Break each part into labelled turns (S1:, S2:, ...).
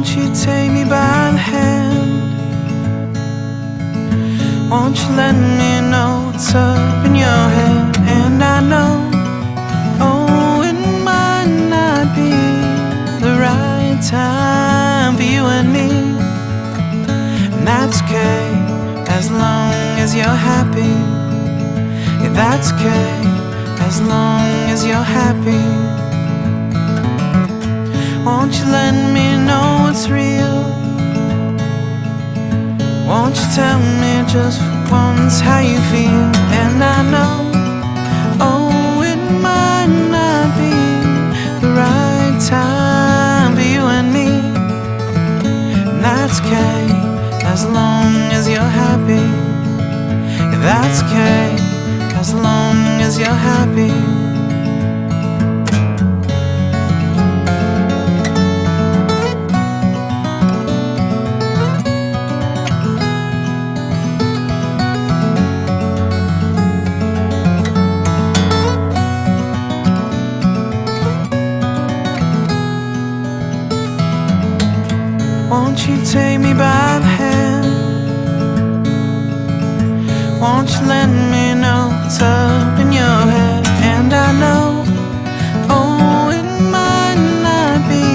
S1: Won't you take me by the hand? Won't you let me know what's up in your head? And I know, oh, it might not be the right time for you and me. And that's okay, as long as you're happy. Yeah, that's okay, as long as you're happy. Won't you let me know what's real? Won't you tell me just for once how you feel? And I know, oh, it might not be the right time for you and me. And that's okay, as long as you're happy. Yeah, that's okay, as long as you're happy. Won't you take me by the hand? Won't you let me know what's up in your head? And I know, oh, it might not be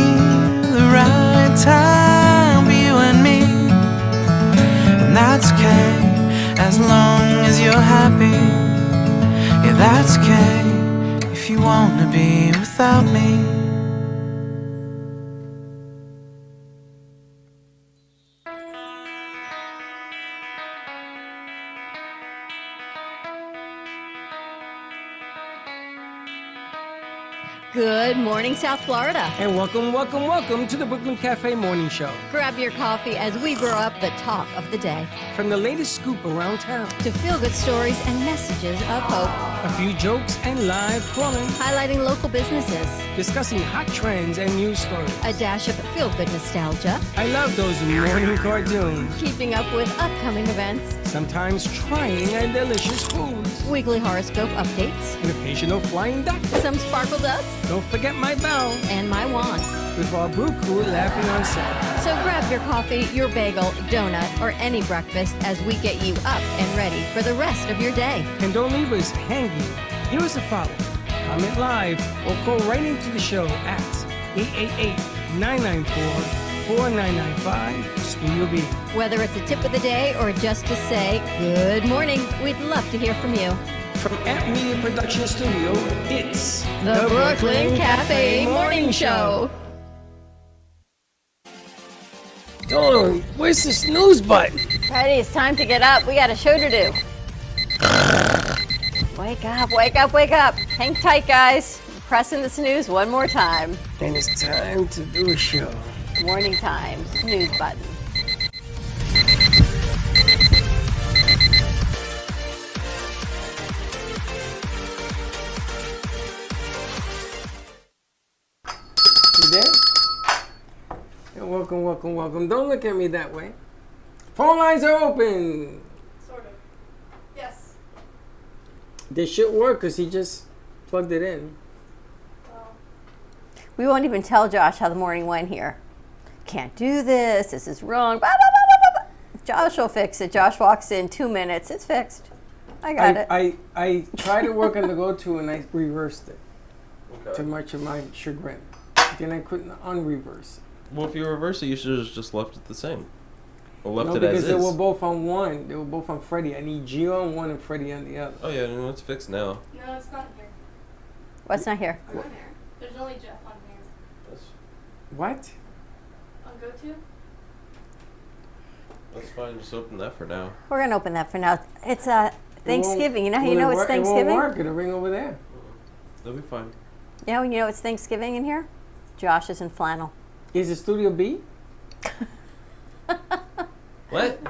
S1: the right time for you and me. And that's okay, as long as you're happy. Yeah, that's okay, if you wanna be without me.
S2: Good morning, South Florida.
S3: And welcome to the Brooklyn Cafe Morning Show.
S2: Grab your coffee as we brew up the talk of the day.
S3: From the latest scoop around town,
S2: To feel-good stories and messages of hope.
S3: a few jokes and live calling,
S2: Highlighting local businesses.
S3: discussing hot trends and news stories.
S2: A dash of feel-good nostalgia.
S3: I love those morning cartoons.
S2: Keeping up with upcoming events.
S3: Sometimes trying and delicious foods.
S2: Weekly horoscope updates.
S3: An occasional flying duck.
S2: Some sparkle dust.
S3: Don't forget my bell.
S2: And my wand.
S3: With our brew crew laughing on set.
S2: So grab your coffee, your bagel, donut, or any breakfast as we get you up and ready for the rest of your day.
S3: And don't leave us hanging. Give us a follow. Comment live or call right into the show at 888-994-4995 Studio B.
S2: Whether it's a tip of the day or just to say good morning, we'd love to hear from you.
S3: From App Media Production Studio, it's
S2: The Brooklyn Cafe Morning Show.
S3: Dawn, where's the snooze button?
S2: Freddie, it's time to get up. We got a show to do. Wake up, wake up, wake up. Hang tight, guys. Pressing the snooze one more time.
S3: And it's time to do a show.
S2: Morning time, snooze button.
S3: You there? Yeah, welcome. Don't look at me that way. Phone lines are open.
S4: Sort of. Yes.
S3: This should work because he just plugged it in.
S4: Well,
S2: We won't even tell Josh how the morning went here. Can't do this. This is wrong. Blah, blah, blah, blah, blah. Josh will fix it. Josh walks in 2 minutes. It's fixed. I got it.
S3: I tried to work on the go-to and I reversed it. To much of my chagrin. Then I couldn't unreverse it.
S5: Well, if you reverse it, you should have just left it the same. Or left
S3: No,
S5: it as
S3: because
S5: is.
S3: they were both on one. They were both on Freddie. I need Gio on one and Freddie on the other.
S5: Oh yeah, no, it's fixed now.
S4: no, it's not here.
S2: What's not here?
S4: On here. There's only Jeff on here.
S3: What?
S4: On go-to?
S5: That's fine. Just open that for now.
S2: We're going to open that for now. It's Thanksgiving. You know how you
S3: Will
S2: know
S3: it
S2: it's
S3: work?
S2: Thanksgiving?
S3: It won't work. It'll ring over there.
S5: That'll be fine.
S2: You know it's Thanksgiving in here? Josh is in flannel.
S3: Is it Studio B?
S5: What?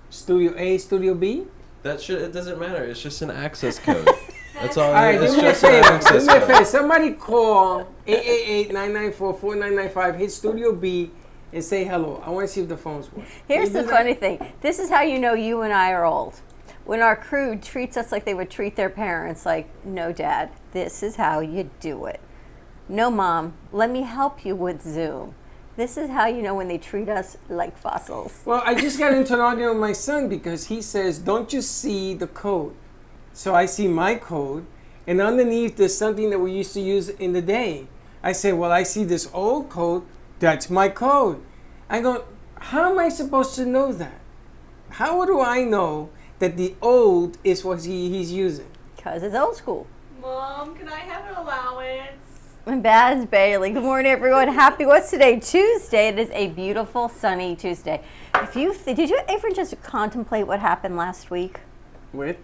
S3: Studio A, Studio B?
S5: It doesn't matter. It's just an access code. That's all.
S3: All right,
S5: It's
S3: do me a
S5: just an
S3: favor.
S5: access
S3: Do me a
S5: code.
S3: favor. Somebody call 888-994-4995. Hit Studio B and say hello. I want to see if the phones work.
S2: Here's
S3: Can you
S2: the
S3: do that?
S2: funny thing. This is how you know you and I are old. When our crew treats us like they would treat their parents, like, no, Dad, this is how you do it. No, Mom, let me help you with Zoom. This is how you know when they treat us like fossils.
S3: Well, I just got into an argument with my son because he says, "Don't you see the code?" So I see my code, and underneath there's something that we used to use in the day. I say, "Well, I see this old code. That's my code." I go, "How am I supposed to know that? How do I know that the old is what he's using?"
S2: Because it's old school.
S4: Mom, can I have an allowance?
S2: And Baz Bailey. Good morning, everyone. Happy, what's today? Tuesday. It is a beautiful, sunny Tuesday. Did you ever just contemplate what happened last week?
S3: With?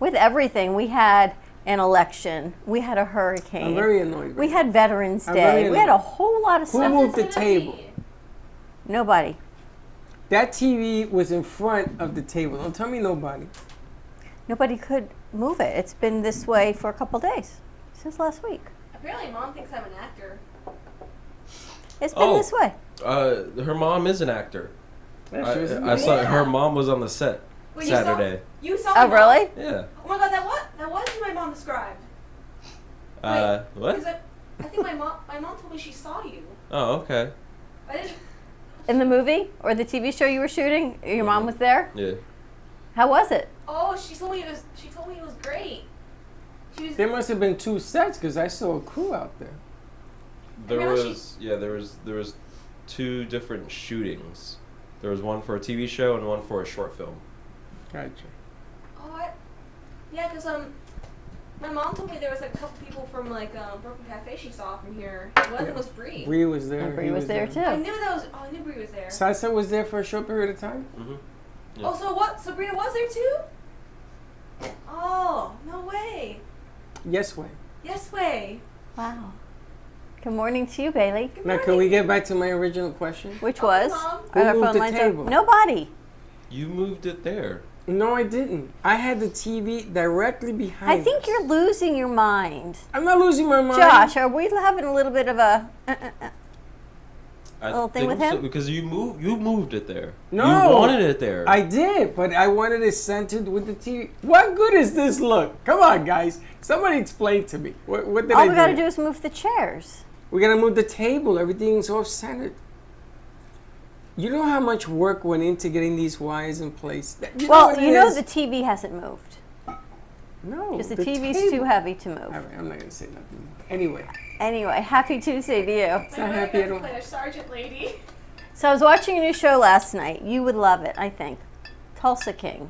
S2: With everything. We had an election. We had a hurricane.
S3: I'm very annoyed.
S2: We had Veterans
S3: I'm very
S2: Day. We had a
S3: annoyed.
S2: whole lot of
S3: Who
S2: stuff.
S3: moved the
S4: What's it gonna
S3: table?
S4: be?
S2: Nobody.
S3: That TV was in front of the table. Don't tell me nobody.
S2: Nobody could move it. It's been this way for a couple days. Since last week.
S4: Apparently, Mom thinks I'm an actor.
S2: It's been
S5: Oh.
S2: this way.
S5: Her mom is an actor.
S3: Yeah, she was in
S5: I
S3: there.
S5: saw
S4: Yeah.
S5: her mom was on the set
S4: Wait,
S5: Saturday.
S4: You saw
S2: Oh,
S4: Mom?
S2: really?
S5: Yeah.
S4: Oh my God, that was who my mom described.
S5: What?
S4: Because I think my mom told me she saw you.
S5: Oh, okay.
S4: I didn't.
S2: In the movie or the TV show you were shooting, your mom was there?
S5: Yeah.
S2: How was it?
S4: Oh, she told me it was great. She was.
S3: There must have been two sets because I saw a crew out there.
S5: There
S4: Remember
S5: there was two different shootings. There was one for a TV show and one for a short film.
S3: Gotcha.
S4: Oh, yeah, because my mom told me there was a couple people from like Brooklyn Cafe she saw from here. One of them was Bree.
S3: Bree was there.
S2: And Bree
S3: he
S2: was there
S4: I
S2: too.
S4: knew that was. Oh, I knew Bree was there.
S3: Sasa was there for a short period of time.
S5: Mm-hmm.
S4: Oh, so what? Sabrina was there too? Oh, no way.
S3: Yes, way.
S4: Yes way.
S2: Wow. Good morning to you, Bailey.
S4: Good
S3: Now,
S4: morning.
S3: can we get back to my original question?
S2: Which
S4: Okay,
S2: was?
S4: Mom.
S3: Who
S2: Are our
S3: moved
S2: phone
S3: the
S2: lines
S3: table?
S2: open? Nobody.
S5: You moved it there.
S3: No, I didn't. I had the TV directly behind.
S2: I think
S3: us.
S2: you're losing your mind.
S3: I'm not losing my mind.
S2: Josh, are we having a little bit of a...
S5: I
S2: Little thing
S5: think
S2: with
S5: so,
S2: him?
S5: because you moved it there.
S3: No.
S5: You wanted it there.
S3: I did, but I wanted it centered with the TV. What good is this look? Come on, guys. Somebody explain to me. What did I
S2: All
S3: do?
S2: we got to do is move the chairs.
S3: We're going to move the table. Everything's off-centered. You know how much work went into getting these wires in place? You
S2: Well,
S3: what
S2: you
S3: it
S2: know
S3: is?
S2: the TV hasn't moved.
S3: No.
S2: Because the
S3: table.
S2: TV's too heavy to
S3: All
S2: move.
S3: right, I'm not going to say nothing more. Anyway.
S2: Anyway, happy Tuesday to you.
S3: Not happy at all.
S4: Play a sergeant lady.
S2: So I was watching a new show last night. You would love it, I think. Tulsa King.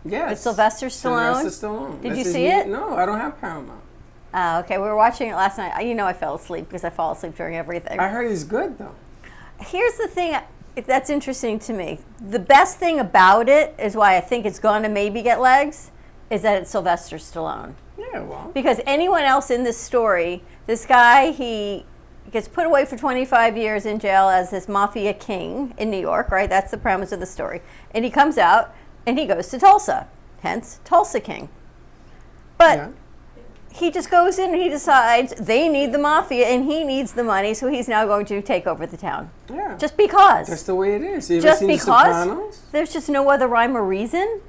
S3: Yes.
S2: With Sylvester Stallone?
S3: Sylvester Stallone.
S2: Did
S3: That's
S2: you
S3: his
S2: see
S3: new-
S2: it?
S3: No, I don't have Paramount.
S2: Okay, we were watching it last night. You know I fell asleep because I fall asleep during everything.
S3: I heard he's good, though.
S2: Here's the thing that's interesting to me. The best thing about it is why I think it's going to maybe get legs, is that it's Sylvester Stallone.
S3: Yeah, well.
S2: Because anyone else in this story, this guy, he gets put away for 25 years in jail as this mafia king in New York, right? That's the premise of the story. And he comes out and he goes to Tulsa, hence Tulsa King. But
S3: Yeah.
S2: he just goes in and he decides they need the mafia and he needs the money, so he's now going to take over the town.
S3: Yeah.
S2: Just because.
S3: That's the way it is. You ever
S2: Just
S3: seen The
S2: because
S3: Sopranos?
S2: there's just no other rhyme or reason.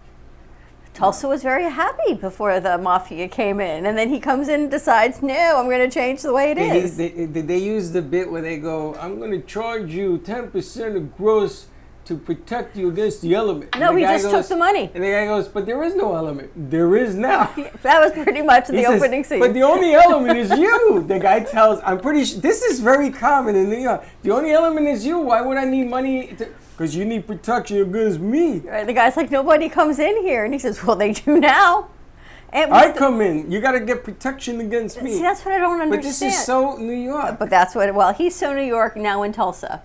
S2: Tulsa was very happy before the mafia came in, and then he comes in and decides, no, I'm going to change the way it is.
S3: Did they use the bit where they go, I'm going to charge you 10% of gross to protect you against the element?
S2: No,
S3: And
S2: he
S3: guy
S2: just took the money.
S3: And the guy goes, but there is no element. There is now.
S2: That was pretty much
S3: He
S2: the
S3: says,
S2: opening scene.
S3: But the only element is you. The guy tells, I'm pretty sure, this is very common in New York. The only element is you. Why would I need money? Because you need protection against me.
S2: Right, the guy's like, nobody comes in here. And he says, well, they do now. And
S3: I come in. You got to get protection against me.
S2: See, that's what I don't understand.
S3: But this is so New York.
S2: But that's what, well, he's so New York, now in Tulsa.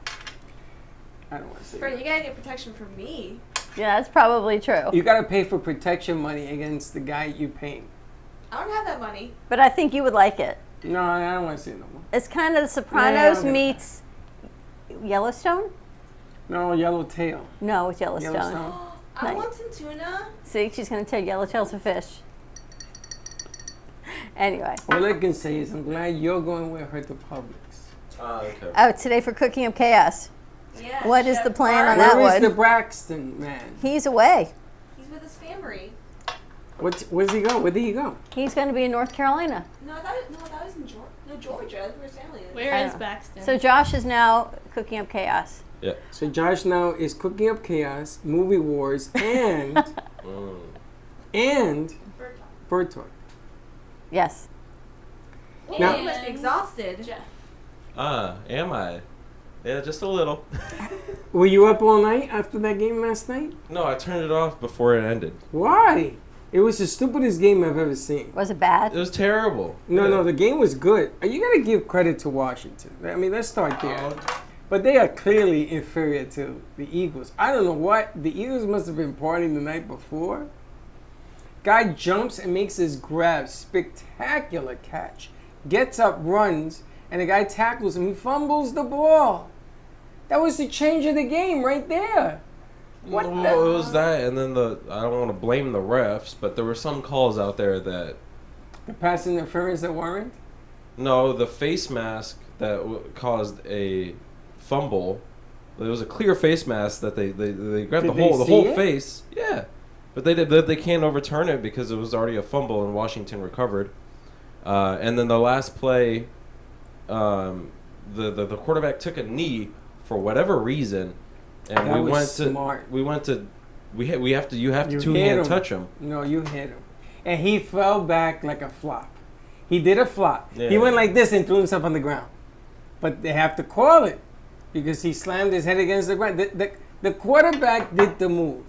S3: I don't want to say
S4: Fred,
S3: that.
S4: you gotta get protection from me.
S2: Yeah, that's probably true.
S3: You got to pay for protection money against the guy you paying.
S4: I don't have that money.
S2: But I think you would like it.
S3: No, I don't want to say no more.
S2: It's kind of The Sopranos
S3: okay.
S2: meets Yellowstone?
S3: No, Yellowtail.
S2: No, it's Yellowstone.
S3: Yellowstone.
S4: I
S2: Nice.
S4: want some tuna.
S2: See, she's going to tell Yellowtail's a fish. Anyway.
S3: All I can say is I'm glad you're going with her to Publix.
S5: Okay.
S2: Oh, today for Cooking Up Chaos.
S4: Yeah.
S2: What is
S4: Chef
S2: the plan on
S4: Bart.
S2: that
S3: Where is
S2: one?
S3: the Braxton man?
S2: He's away.
S4: He's with his family.
S3: Where's he go? Where did he go?
S2: He's going to be in North Carolina.
S4: No, that was in Georgia. No, No, Georgia. That's where Stanley is.
S6: Where
S2: I
S6: is
S2: know.
S6: Baxter?
S2: So Josh is now cooking up chaos.
S5: Yeah.
S3: So Josh now is cooking up chaos, movie wars, and and
S4: Bird talk.
S3: bird talk.
S2: Yes.
S3: Now-
S4: You must be exhausted.
S6: Jeff.
S5: Am I? Yeah, just a little.
S3: Were you up all night after that game last night?
S5: No, I turned it off before it ended.
S3: Why? It was the stupidest game I've ever seen.
S2: Was it bad?
S5: It was terrible.
S3: No, the game was good. You gotta give credit to Washington. I mean, let's start there. But they are clearly inferior to the Eagles. I don't know what. The Eagles must have been partying the night before. Guy jumps and makes this grab. Spectacular catch. Gets up, runs, and the guy tackles him. He fumbles the ball. That was the change of the game right there. What
S5: Well,
S3: the?
S5: it was that, and then I don't want to blame the refs, but there were some calls out there that
S3: The pass interference that weren't?
S5: no, the face mask that caused a fumble. There was a clear face mask that they grabbed
S3: Did
S5: the
S3: they see
S5: whole
S3: it?
S5: face. Yeah, but they can't overturn it because it was already a fumble and Washington recovered. And then the last play, the quarterback took a knee for whatever reason, and
S3: That
S5: we
S3: was
S5: went
S3: smart.
S5: to you have to
S3: You
S5: two
S3: hit
S5: hand
S3: him.
S5: touch him.
S3: No, you hit him. And he fell back like a flop. He did a flop. He
S5: Yeah.
S3: went like this and threw himself on the ground. But they have to call it because he slammed his head against the ground. The quarterback did the move.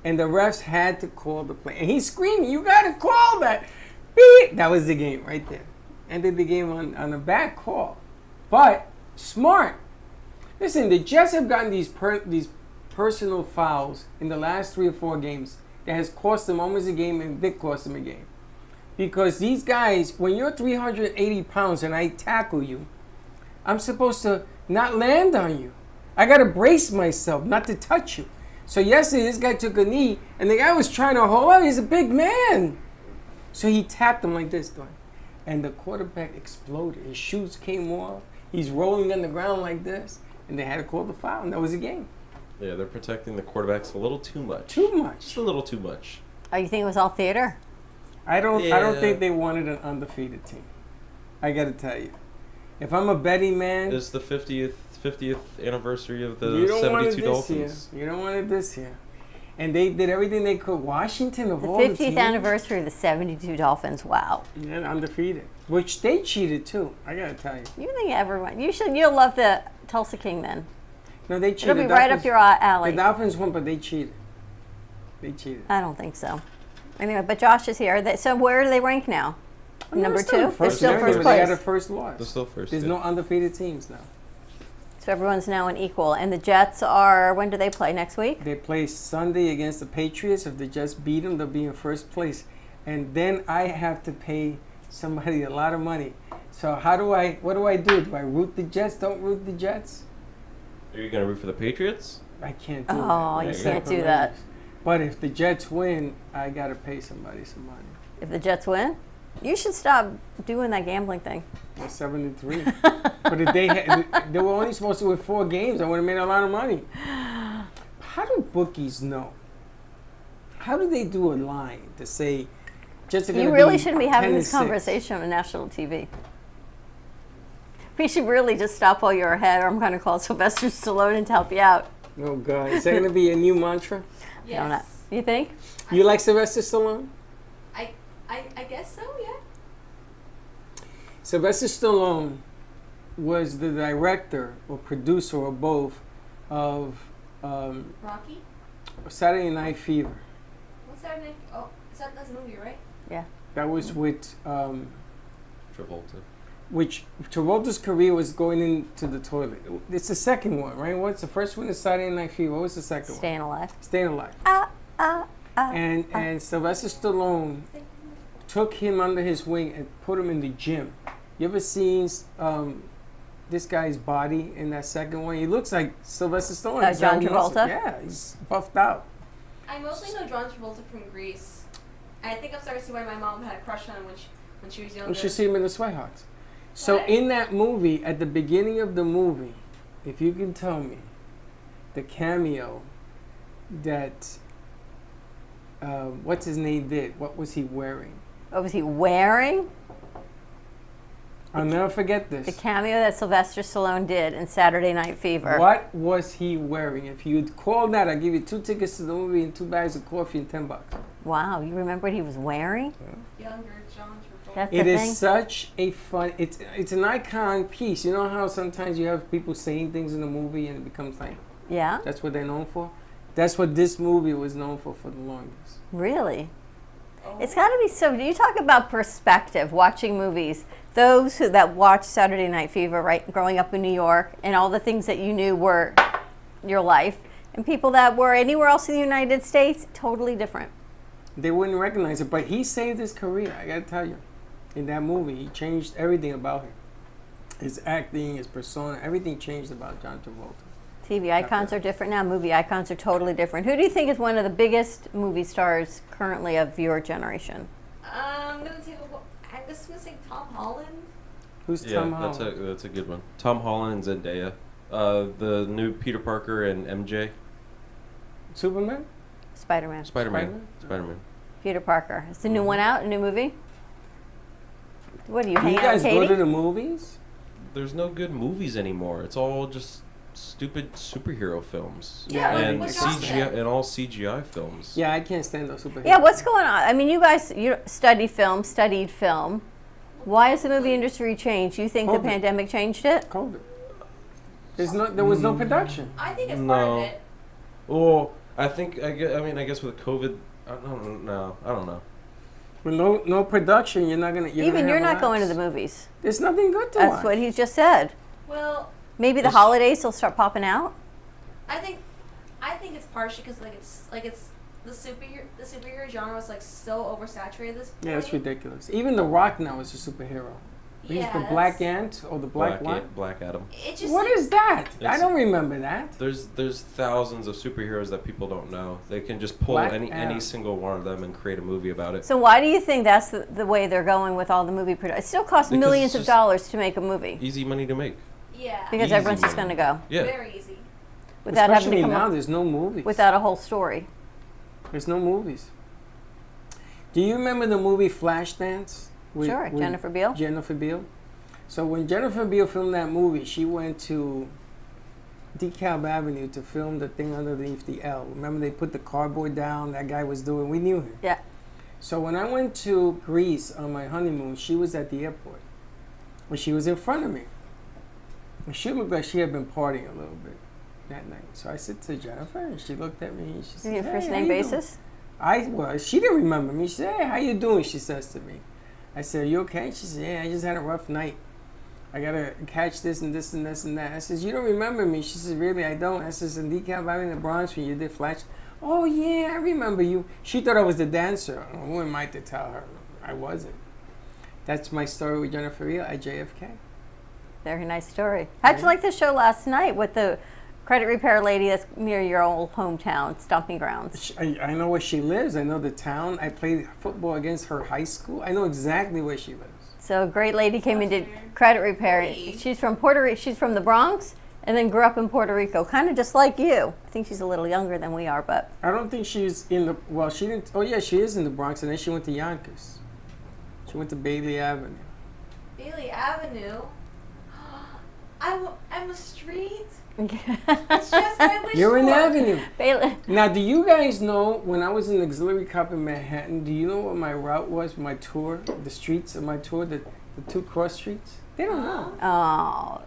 S3: And the refs had to call the play. And he's screaming, you got to call that. Beep. That was the game right there. Ended the game on a bad call. But smart. Listen, the Jets have gotten these personal fouls in the last 3 or 4 games that has cost them almost a game and did cost them a game. Because these guys, when you're 380 pounds and I tackle you, I'm supposed to not land on you. I got to brace myself not to touch you. So yesterday, this guy took a knee, and the guy was trying to hold up. He's a big man. So he tapped him like this, Don. And the quarterback exploded. His shoes came off. He's rolling on the ground like this. And they had to call the foul, and that was the game.
S5: Yeah, they're protecting the quarterbacks a little too much.
S3: Too much.
S5: Just a little too much.
S2: Oh, you think it was all theater?
S3: I don't
S5: Yeah.
S3: think they wanted an undefeated team. I got to tell you. If I'm a betting man,
S5: It's the 50th anniversary of the
S3: you don't want it
S5: 72
S3: this
S5: Dolphins.
S3: year. You don't want it this year. And they did everything they could. Washington, of
S2: The
S3: all
S2: 50th
S3: the teams,
S2: anniversary of the 72 Dolphins. Wow.
S3: yeah, undefeated. Which they cheated too. I got to tell you.
S2: You think everyone? You'll love the Tulsa King then.
S3: No, they
S2: It'll
S3: cheated.
S2: be right up your alley.
S3: The Dolphins won, but they cheated. They cheated.
S2: I don't think so. Anyway, but Josh is here. So where do they rank now? Number
S3: They're still
S2: 2?
S3: in
S2: They're
S3: first
S2: still
S3: place,
S2: first
S3: but They got
S2: place.
S3: a first loss.
S5: They're still first.
S3: There's
S5: yeah.
S3: no undefeated teams now.
S2: So everyone's now an equal. And the Jets are, when do they play? Next week?
S3: They play Sunday against the Patriots. If they just beat them, they'll be in first place. And then I have to pay somebody a lot of money. So what do I do? Do I root the Jets? Don't root the Jets?
S5: Are you going to root for the Patriots?
S3: I can't do that.
S2: Oh, you
S3: That's
S2: can't do
S3: sacrilegious.
S2: that.
S3: But if the Jets win, I got to pay somebody some money.
S2: If the Jets win? You should stop doing that gambling thing.
S3: Well, 7-3. But if they were only supposed to win 4 games, I would have made a lot of money. How do bookies know? How do they do a line to say Jets are going to
S2: You
S3: be
S2: really shouldn't be having
S3: 10-6?
S2: this conversation on national TV. We should really just stop while you're ahead, or I'm going to call Sylvester Stallone in to help you out.
S3: Oh God, is that going to be a new mantra?
S2: I don't know.
S4: Yes.
S2: You think?
S3: You like Sylvester Stallone?
S4: I guess so, yeah.
S3: Sylvester Stallone was the director or producer or both of
S4: Rocky?
S3: Saturday Night Fever.
S4: What's that name? Oh, that's a movie, right?
S2: Yeah.
S3: That was with
S5: Travolta.
S3: which Travolta's career was going into the toilet. It's the second one, right? What's the first one? Is Saturday Night Fever. What was the second
S2: Staying alive.
S3: one? Staying Alive. And Sylvester Stallone took him under his wing and put him in the gym. You ever seen this guy's body in that second one? He looks like Sylvester Stallone. He's
S2: John
S3: got muscle.
S2: Travolta?
S3: Yeah, he's buffed out.
S4: I mostly know John Travolta from Grease. And I think I'm starting to see why my mom had a crush on him when she was younger.
S3: We should see him in the Sweathawks. So
S4: What?
S3: in that movie, at the beginning of the movie, if you can tell me the cameo that what's his name did, what was he wearing?
S2: What was he wearing?
S3: I'll never forget
S2: The
S3: this.
S2: cameo that Sylvester Stallone did in Saturday Night Fever.
S3: What was he wearing? If you'd call that, I'd give you 2 tickets to the movie and 2 bags of coffee and $10.
S2: Wow, you remember what he was wearing?
S4: Younger John Travolta.
S2: That's
S3: It
S2: the
S3: is
S2: thing.
S3: such a fun. It's an icon piece. You know how sometimes you have people saying things in a movie and it becomes like
S2: Yeah,
S3: that's what they're known for. That's what this movie was known for the longest.
S2: really.
S4: Oh.
S2: It's got to be so. You talk about perspective, watching movies. Those that watched Saturday Night Fever, right, growing up in New York, and all the things that you knew were your life, and people that were anywhere else in the United States, totally different.
S3: They wouldn't recognize it, but he saved his career. I gotta tell you, in that movie, he changed everything about him. His acting, his persona, everything changed about John Travolta.
S2: TV icons are different now. Movie icons are totally different. Who do you think is one of the biggest movie stars currently of your generation?
S4: I'm gonna take a. I'm just gonna say Tom Holland.
S3: Who's
S5: Yeah,
S3: Tom
S5: that's
S3: Holland?
S5: that's a good one. Tom Holland and Zendaya. The new Peter Parker and MJ.
S3: Superman?
S2: Spider-Man.
S5: Spider-Man. Spider-Man.
S2: Peter Parker. Is the new one out? A new movie? What do you
S3: Do
S2: hang
S3: you
S2: out
S3: guys
S2: with
S3: go to
S2: Katie?
S3: the movies?
S5: There's no good movies anymore. It's all just stupid superhero films.
S4: Yeah,
S5: and
S4: what John
S5: CGI
S4: said.
S5: and all CGI films.
S3: Yeah, I can't stand those superheroes.
S2: Yeah, what's going on? I mean, you guys you studied film. Why has the movie industry changed? You think the
S3: COVID.
S2: pandemic changed it?
S3: COVID. There was no production.
S4: I think it's part
S5: No.
S4: of it.
S5: Well, I guess with COVID, I don't know.
S3: With no production, you're not gonna.
S2: Even you're not going to the movies.
S3: There's nothing good to
S2: That's
S3: watch.
S2: what he just said.
S4: Well,
S2: Maybe the
S5: Yes.
S2: holidays will start popping out.
S4: I think it's partially because it's the superhero genre was like so oversaturated at this point.
S3: Yeah, it's ridiculous. Even The Rock now is a superhero. He's
S4: Yeah,
S3: the
S4: that's-
S3: Black Ant or the Black what?
S5: Black Adam.
S4: It just
S3: What
S4: like,
S3: is that? I
S5: It's-
S3: don't remember that.
S5: There's thousands of superheroes that people don't know. They can just pull
S3: Black
S5: any
S3: Adam.
S5: single one of them and create a movie about it.
S2: So why do you think that's the way they're going with all the movie production? It still costs
S5: Because
S2: millions
S5: it's
S2: of
S5: just-
S2: dollars to make a movie
S5: Easy money to make.
S4: yeah,
S2: because
S5: Easy
S2: everyone's just going
S5: money.
S2: to go
S5: Yeah.
S4: very easy.
S2: without having
S3: Especially
S2: to come
S3: now,
S2: up
S3: there's no movies.
S2: without a whole story.
S3: There's no movies. Do you remember the movie Flashdance?
S2: Sure, Jennifer Beal.
S3: Jennifer Beal. So when Jennifer Beal filmed that movie, she went to DeKalb Avenue to film the thing underneath the L. Remember they put the cardboard down? That guy was doing. We knew him.
S2: Yeah.
S3: So when I went to Greece on my honeymoon, she was at the airport. And she was in front of me. And she looked like she had been partying a little bit that night. So I said to Jennifer, and she looked at me and she
S2: Is
S3: said,
S2: it a
S3: "Hey,
S2: first
S3: how
S2: name
S3: you doing?"
S2: basis?
S3: I was. She didn't remember me. She said, "Hey, how you doing?" She says to me. I said, "Are you okay?" She said, "Yeah, I just had a rough night. I gotta catch this and this and this and that." I says, "You don't remember me?" She says, "Really, I don't." I says, "In DeKalb Avenue in the Bronx when you did Flash." "Oh yeah, I remember you." She thought I was the dancer. Who am I to tell her? I wasn't. That's my story with Jennifer Beal at JFK.
S2: Very nice story. How'd you like the show last night with the credit repair lady that's near your old hometown, Stomping Grounds?
S3: I know where she lives. I know the town. I played football against her high school. I know exactly where she lives.
S2: So a great lady came and
S4: That's
S2: did
S4: weird.
S2: credit repair.
S4: Really?
S2: She's from Puerto Rico. She's from the Bronx and then grew up in Puerto Rico, kind of just like you. I think she's a little younger than we are, but
S3: I don't think she's in the. Well, she didn't. Oh yeah, she is in the Bronx, and then she went to Yonkers. She went to Bailey Avenue.
S4: Bailey Avenue. I'm a street. It's
S2: Bailey.
S4: just my wish
S3: You're in
S4: for.
S3: Avenue. Now, do you guys know when I was an auxiliary cop in Manhattan? Do you know what my route was? My tour, the streets of my tour, the two cross streets. They don't know.
S2: Oh,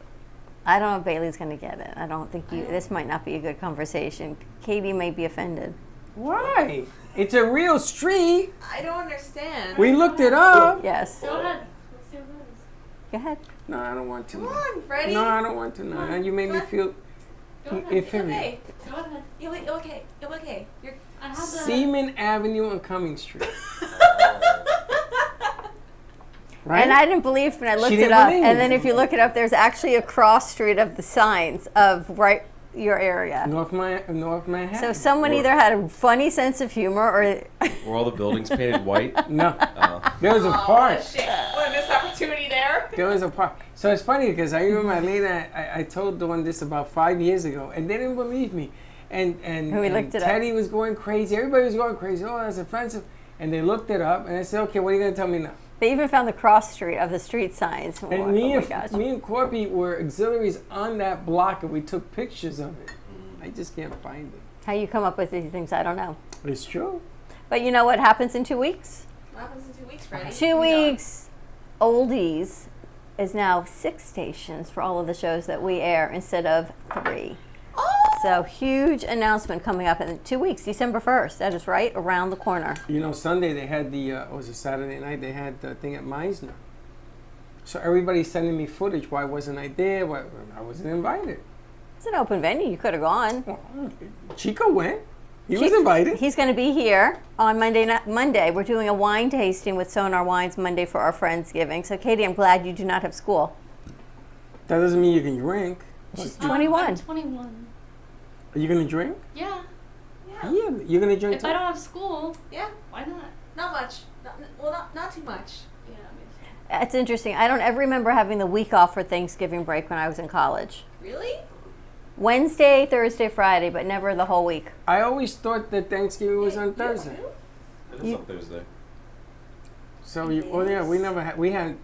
S2: I don't know if Bailey's going to get it. I don't think you. This might not be a good conversation. Katie may be offended.
S3: Why? It's a real street.
S4: I don't understand.
S3: We looked it up.
S2: Yes.
S6: Go ahead. Let's see what it is.
S2: Go ahead.
S3: No, I don't want to.
S4: Come on, Freddie.
S3: No, I don't want to. No, you made me feel
S6: Go ahead.
S4: It's
S3: inferior.
S4: okay.
S6: Go ahead.
S4: You're okay. You're okay. You're.
S6: I have the.
S3: Seaman Avenue and Cumming Street. Right?
S2: And I didn't believe when I looked it
S3: didn't
S2: up.
S3: believe.
S2: And then if you look it up, there's actually a cross street of the signs of right your area.
S3: North Manhattan.
S2: So someone either had a funny sense of humor or
S5: Were all the buildings painted white?
S3: No,
S5: Oh.
S3: there was a
S4: Oh,
S3: park.
S4: what a shit. What a missed opportunity there.
S3: There was a park. So it's funny because I remember my lady, I told Dawn this about 5 years ago, and they didn't believe me. And
S2: We
S3: and
S2: looked it up.
S3: Teddy was going crazy. Everybody was going crazy. Oh, that's offensive. And they looked it up, and I said, okay, what are you going to tell me now?
S2: They even found the cross street of the street signs. Oh,
S3: And me
S2: my gosh.
S3: and Corby were auxiliaries on that block, and we took pictures of it. I just can't find it.
S2: How you come up with these things, I don't know.
S3: It's true.
S2: But you know what happens in 2 weeks?
S4: What happens in 2 weeks, Freddie?
S2: 2 weeks. Oldies is now 6 stations for all of the shows that we air instead of 3. So huge announcement coming up in 2 weeks, December 1st. That is right around the corner.
S3: You know, Sunday they had was it Saturday night? They had the thing at Meisner. So everybody's sending me footage. Why wasn't I there? Why I wasn't invited?
S2: It's an open venue. You could have gone.
S3: Well, Chico went. He was invited.
S2: He's going to be here on Monday. We're doing a wine tasting with Sonar Wines Monday for our Friendsgiving. So, Katie, I'm glad you do not have school.
S3: That doesn't mean you can drink.
S2: She's 21.
S6: I'm 21.
S3: Are you gonna drink?
S6: Yeah.
S4: Yeah.
S3: Yeah, you're gonna drink
S6: If
S3: too.
S6: I don't have school,
S4: Yeah.
S6: why not?
S4: Not much. Not too much.
S6: Yeah, I mean,
S2: It's interesting. I don't ever remember having the week off for Thanksgiving break when I was in college.
S4: Really?
S2: Wednesday, Thursday, Friday, but never the whole week.
S3: I always thought that Thanksgiving was on
S4: You don't
S3: Thursday.
S4: do?
S5: It is on Thursday.
S3: So we never had. We had.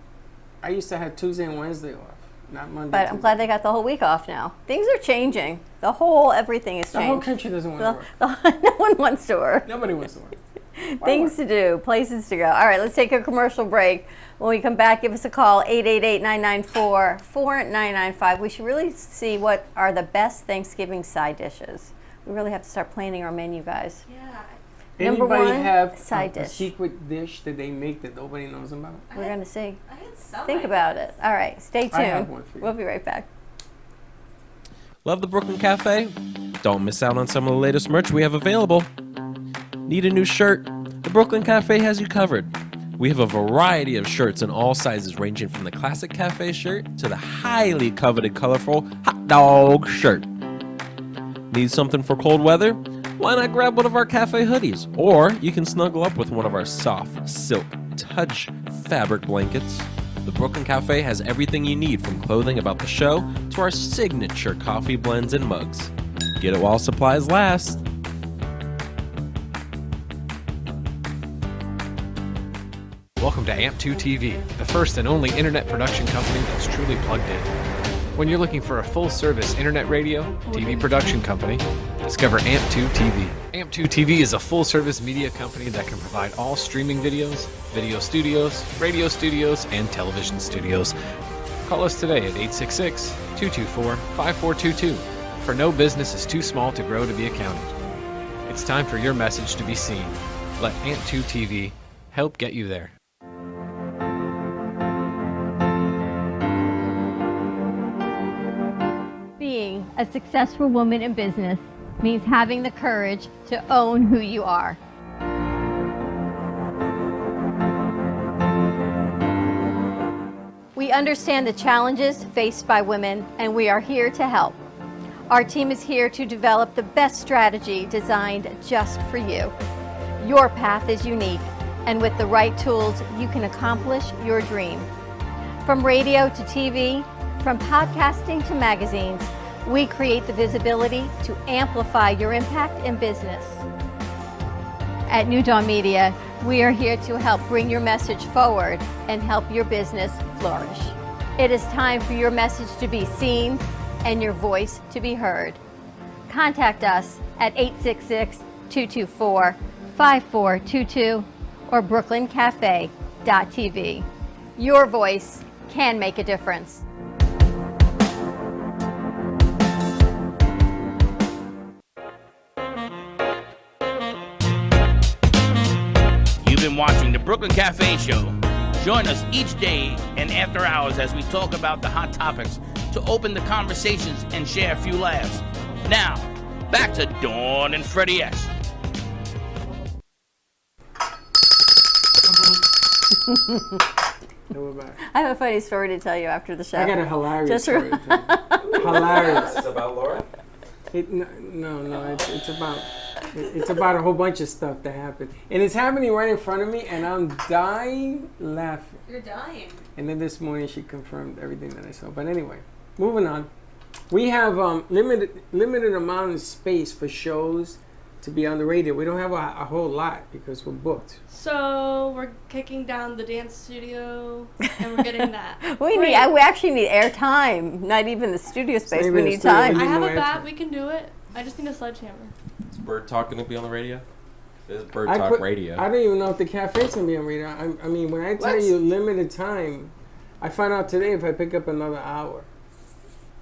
S3: I used to have Tuesday and Wednesday off, not Monday.
S2: But I'm glad they got the whole week off now. Things are changing. Everything is
S3: The whole
S2: changed.
S3: country doesn't want to work.
S2: No one wants to work.
S3: Nobody wants to work. Why
S2: Things to do, places to go. All right, let's take a commercial break. When we come back, give us a call, 888-994-4995. We should really see what are the best Thanksgiving side dishes. We really have to start planning our menu, guys.
S4: Yeah.
S2: Number
S3: Anybody
S2: one,
S3: have
S2: side
S3: a
S2: dish.
S3: secret dish that they make that nobody knows about?
S2: We're going to see.
S4: I had some.
S2: Think about it. All right, stay tuned.
S3: I have one for you.
S2: We'll be right back.
S5: Love the Brooklyn Cafe? Don't miss out on some of the latest merch we have available. Need a new shirt? The Brooklyn Cafe has you covered. We have a variety of shirts in all sizes, ranging from the classic cafe shirt to the highly coveted colorful hot dog shirt. Need something for cold weather? Why not grab one of our cafe hoodies? Or you can snuggle up with one of our soft silk touch fabric blankets. The Brooklyn Cafe has everything you need, from clothing about the show to our signature coffee blends and mugs. Get it while supplies last.
S7: Welcome to AMP2 TV, the first and only internet production company that's truly plugged in. When you're looking for a full-service internet radio, TV production company, discover AMP2 TV. AMP2 TV is a full-service media company that can provide all streaming videos, video studios, radio studios, and television studios. Call us today at 866-224-5422, for no business is too small to grow to be accounted. It's time for your message to be seen. Let AMP2 TV help get you there.
S2: Being a successful woman in business means having the courage to own who you are. We understand the challenges faced by women, and we are here to help. Our team is here to develop the best strategy designed just for you. Your path is unique, and with the right tools, you can accomplish your dream. From radio to TV, from podcasting to magazines, we create the visibility to amplify your impact in business. At New Dawn Media, we are here to help bring your message forward and help your business flourish. It is time for your message to be seen and your voice to be heard. Contact us at 866-224-5422 or brooklyncafe.tv. Your voice can make a difference.
S8: You've been watching the Brooklyn Cafe Show. Join us each day and after hours as we talk about the hot topics to open the conversations and share a few laughs. Now, back to Dawn and Freddie S.
S3: And we're back.
S2: I have a funny story to tell you after the show.
S3: I got a hilarious
S2: Just
S3: story. to tell you. Hilarious.
S5: It's about Laura?
S3: No. It's about a whole bunch of stuff that happened, and it's happening right in front of me, and I'm dying laughing.
S4: You're dying.
S3: And then this morning she confirmed everything that I saw. But anyway, moving on. We have limited amount of space for shows to be on the radio. We don't have a whole lot because we're booked.
S6: So we're kicking down the dance studio, and we're getting that.
S2: We
S6: Great.
S2: we actually need airtime, not even the studio space.
S3: even
S2: We
S3: the
S2: need
S3: studio.
S2: time.
S3: We
S6: I
S3: need
S6: have
S3: more
S6: a bat.
S3: airtime.
S6: We can do it. I just need a sledgehammer.
S5: Is Bird Talk going to be on the radio? It's Bird
S3: I
S5: Talk
S3: put-
S5: Radio.
S3: I don't even know if the cafe's gonna be on radio. I mean, when I tell
S5: What?
S3: you limited time, I find out today if I pick up another hour.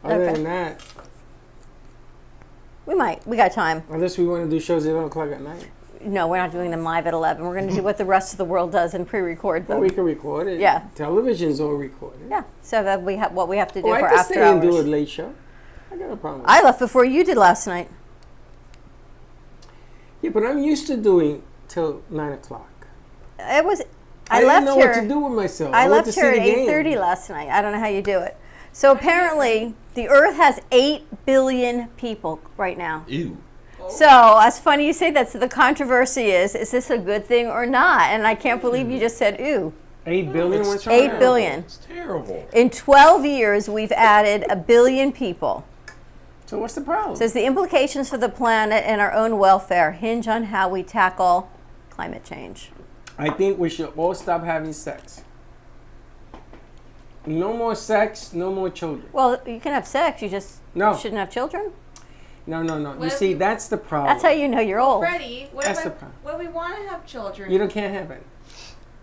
S3: Other
S2: Okay.
S3: than that,
S2: We might. We got time.
S3: unless we want to do shows at 11:00 at night,
S2: No, we're not doing them live at 11. We're going to do what the rest of the world does and pre-record
S3: well,
S2: them.
S3: we can record it.
S2: Yeah.
S3: Television's all recorded.
S2: Yeah. So that we have what we have to do
S3: Oh, I
S2: for
S3: can
S2: after
S3: stay and do a
S2: hours.
S3: late show. I got a problem. With
S2: I left before you did last night.
S3: yeah, but I'm used to doing till 9:00.
S2: It was. I
S3: didn't
S2: left
S3: know
S2: here.
S3: what to do with myself.
S2: I
S3: went
S2: left
S3: to see
S2: here at
S3: the game.
S2: 8:30 last night. I don't know how you do it. So apparently, the Earth has 8 billion people right now.
S5: Ew.
S2: So, as funny you say that, so the controversy is this a good thing or not? And I can't believe you just said, ooh.
S3: 8 billion. What's wrong?
S2: 8 billion.
S5: It's terrible.
S2: In 12 years, we've added 1 billion people.
S3: So what's the problem?
S2: Says the implications for the planet and our own welfare hinge on how we tackle climate change.
S3: I think we should all stop having sex. No more sex, no more children.
S2: Well, you can have sex, you just
S3: No.
S2: shouldn't have children.
S3: No. You
S4: What if
S3: see,
S4: you-
S3: that's the problem.
S2: That's how you know you're old.
S4: Freddie, what
S3: That's
S4: if
S3: the problem.
S4: when we want to have children?
S3: Can't have it.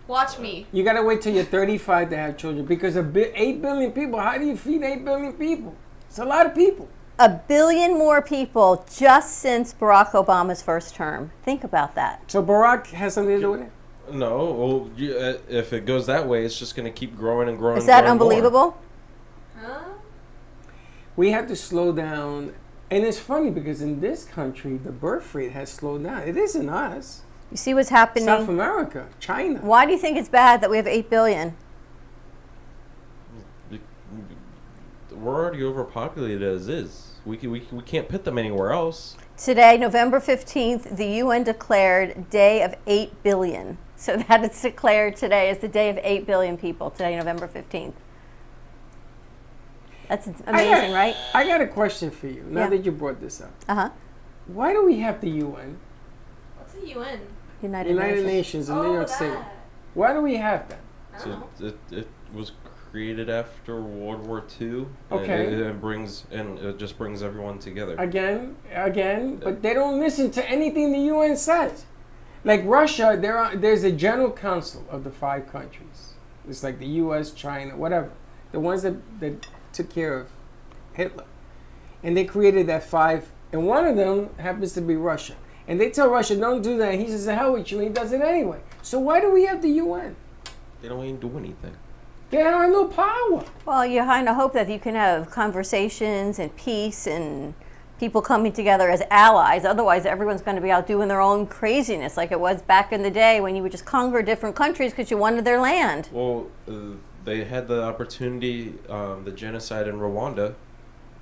S4: Watch me.
S3: You gotta wait till you're 35 to have children because 8 billion people. How do you feed 8 billion people? It's a lot of people.
S2: 1 billion more people just since Barack Obama's first term. Think about that.
S3: So Barack has something to do with it.
S5: No, well, if it goes that way, it's just going to keep growing and growing.
S2: Is that
S5: growing more.
S2: unbelievable?
S4: Huh?
S3: We have to slow down, and it's funny because in this country the birth rate has slowed down. It isn't us.
S2: You see what's happening?
S3: South America, China.
S2: Why do you think it's bad that we have 8 billion?
S5: We're already overpopulated as is. We can't put them anywhere else.
S2: Today, November 15th, the UN declared Day of 8 billion. So that is declared today as the Day of 8 billion people, today, November 15th. That's amazing, right?
S3: I got a question for you. Now
S2: Yeah.
S3: that you brought this up,
S2: Uh-huh.
S3: why do we have the UN,
S4: What's the UN?
S2: United
S3: United
S2: Nations.
S3: Nations in
S4: Oh,
S3: New York
S4: that.
S3: City? Why do we have that?
S4: I don't know.
S5: So it was created after World War II.
S3: Okay.
S5: And it just brings everyone together.
S3: Again, but they don't listen to anything the UN says. Like Russia, there's a general council of the 5 countries. It's like the U.S., China, whatever. The ones that took care of Hitler. And they created that 5, and one of them happens to be Russia. And they tell Russia, don't do that. He says, the hell with you, and he does it anyway. So why do we have the UN?
S5: They don't even do anything.
S3: They have no power.
S2: Well, you kind of hope that you can have conversations and peace and people coming together as allies. Otherwise, everyone's going to be out doing their own craziness like it was back in the day when you would just conquer different countries because you wanted their land.
S5: Well, they had the opportunity, the genocide in Rwanda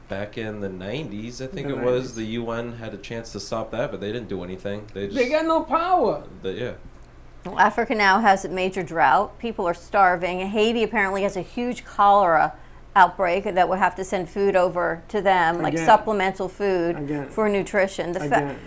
S5: back in the 90s, I think
S3: The
S5: it was.
S3: 90s.
S5: The UN had a chance to stop that, but they didn't do anything.
S3: They got no power.
S5: Yeah.
S2: Well, Africa now has a major drought. People are starving. Haiti apparently has a huge cholera outbreak that will have to send food over to them, like
S3: Again.
S2: supplemental food
S3: Again.
S2: for nutrition.
S3: Again.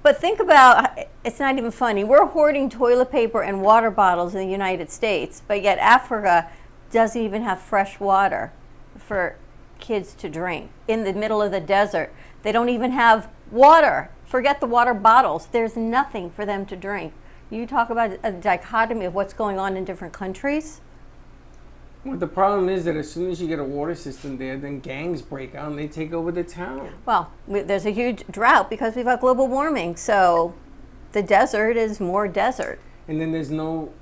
S2: But think about, it's not even funny. We're hoarding toilet paper and water bottles in the United States, but yet Africa doesn't even have fresh water for kids to drink. In the middle of the desert, they don't even have water. Forget the water bottles. There's nothing for them to drink. You talk about a dichotomy of what's going on in different countries.
S3: Well, the problem is that as soon as you get a water system there, then gangs break out and they take over the town.
S2: Well, there's a huge drought because we've got global warming, so the desert is more desert.
S3: And then there's no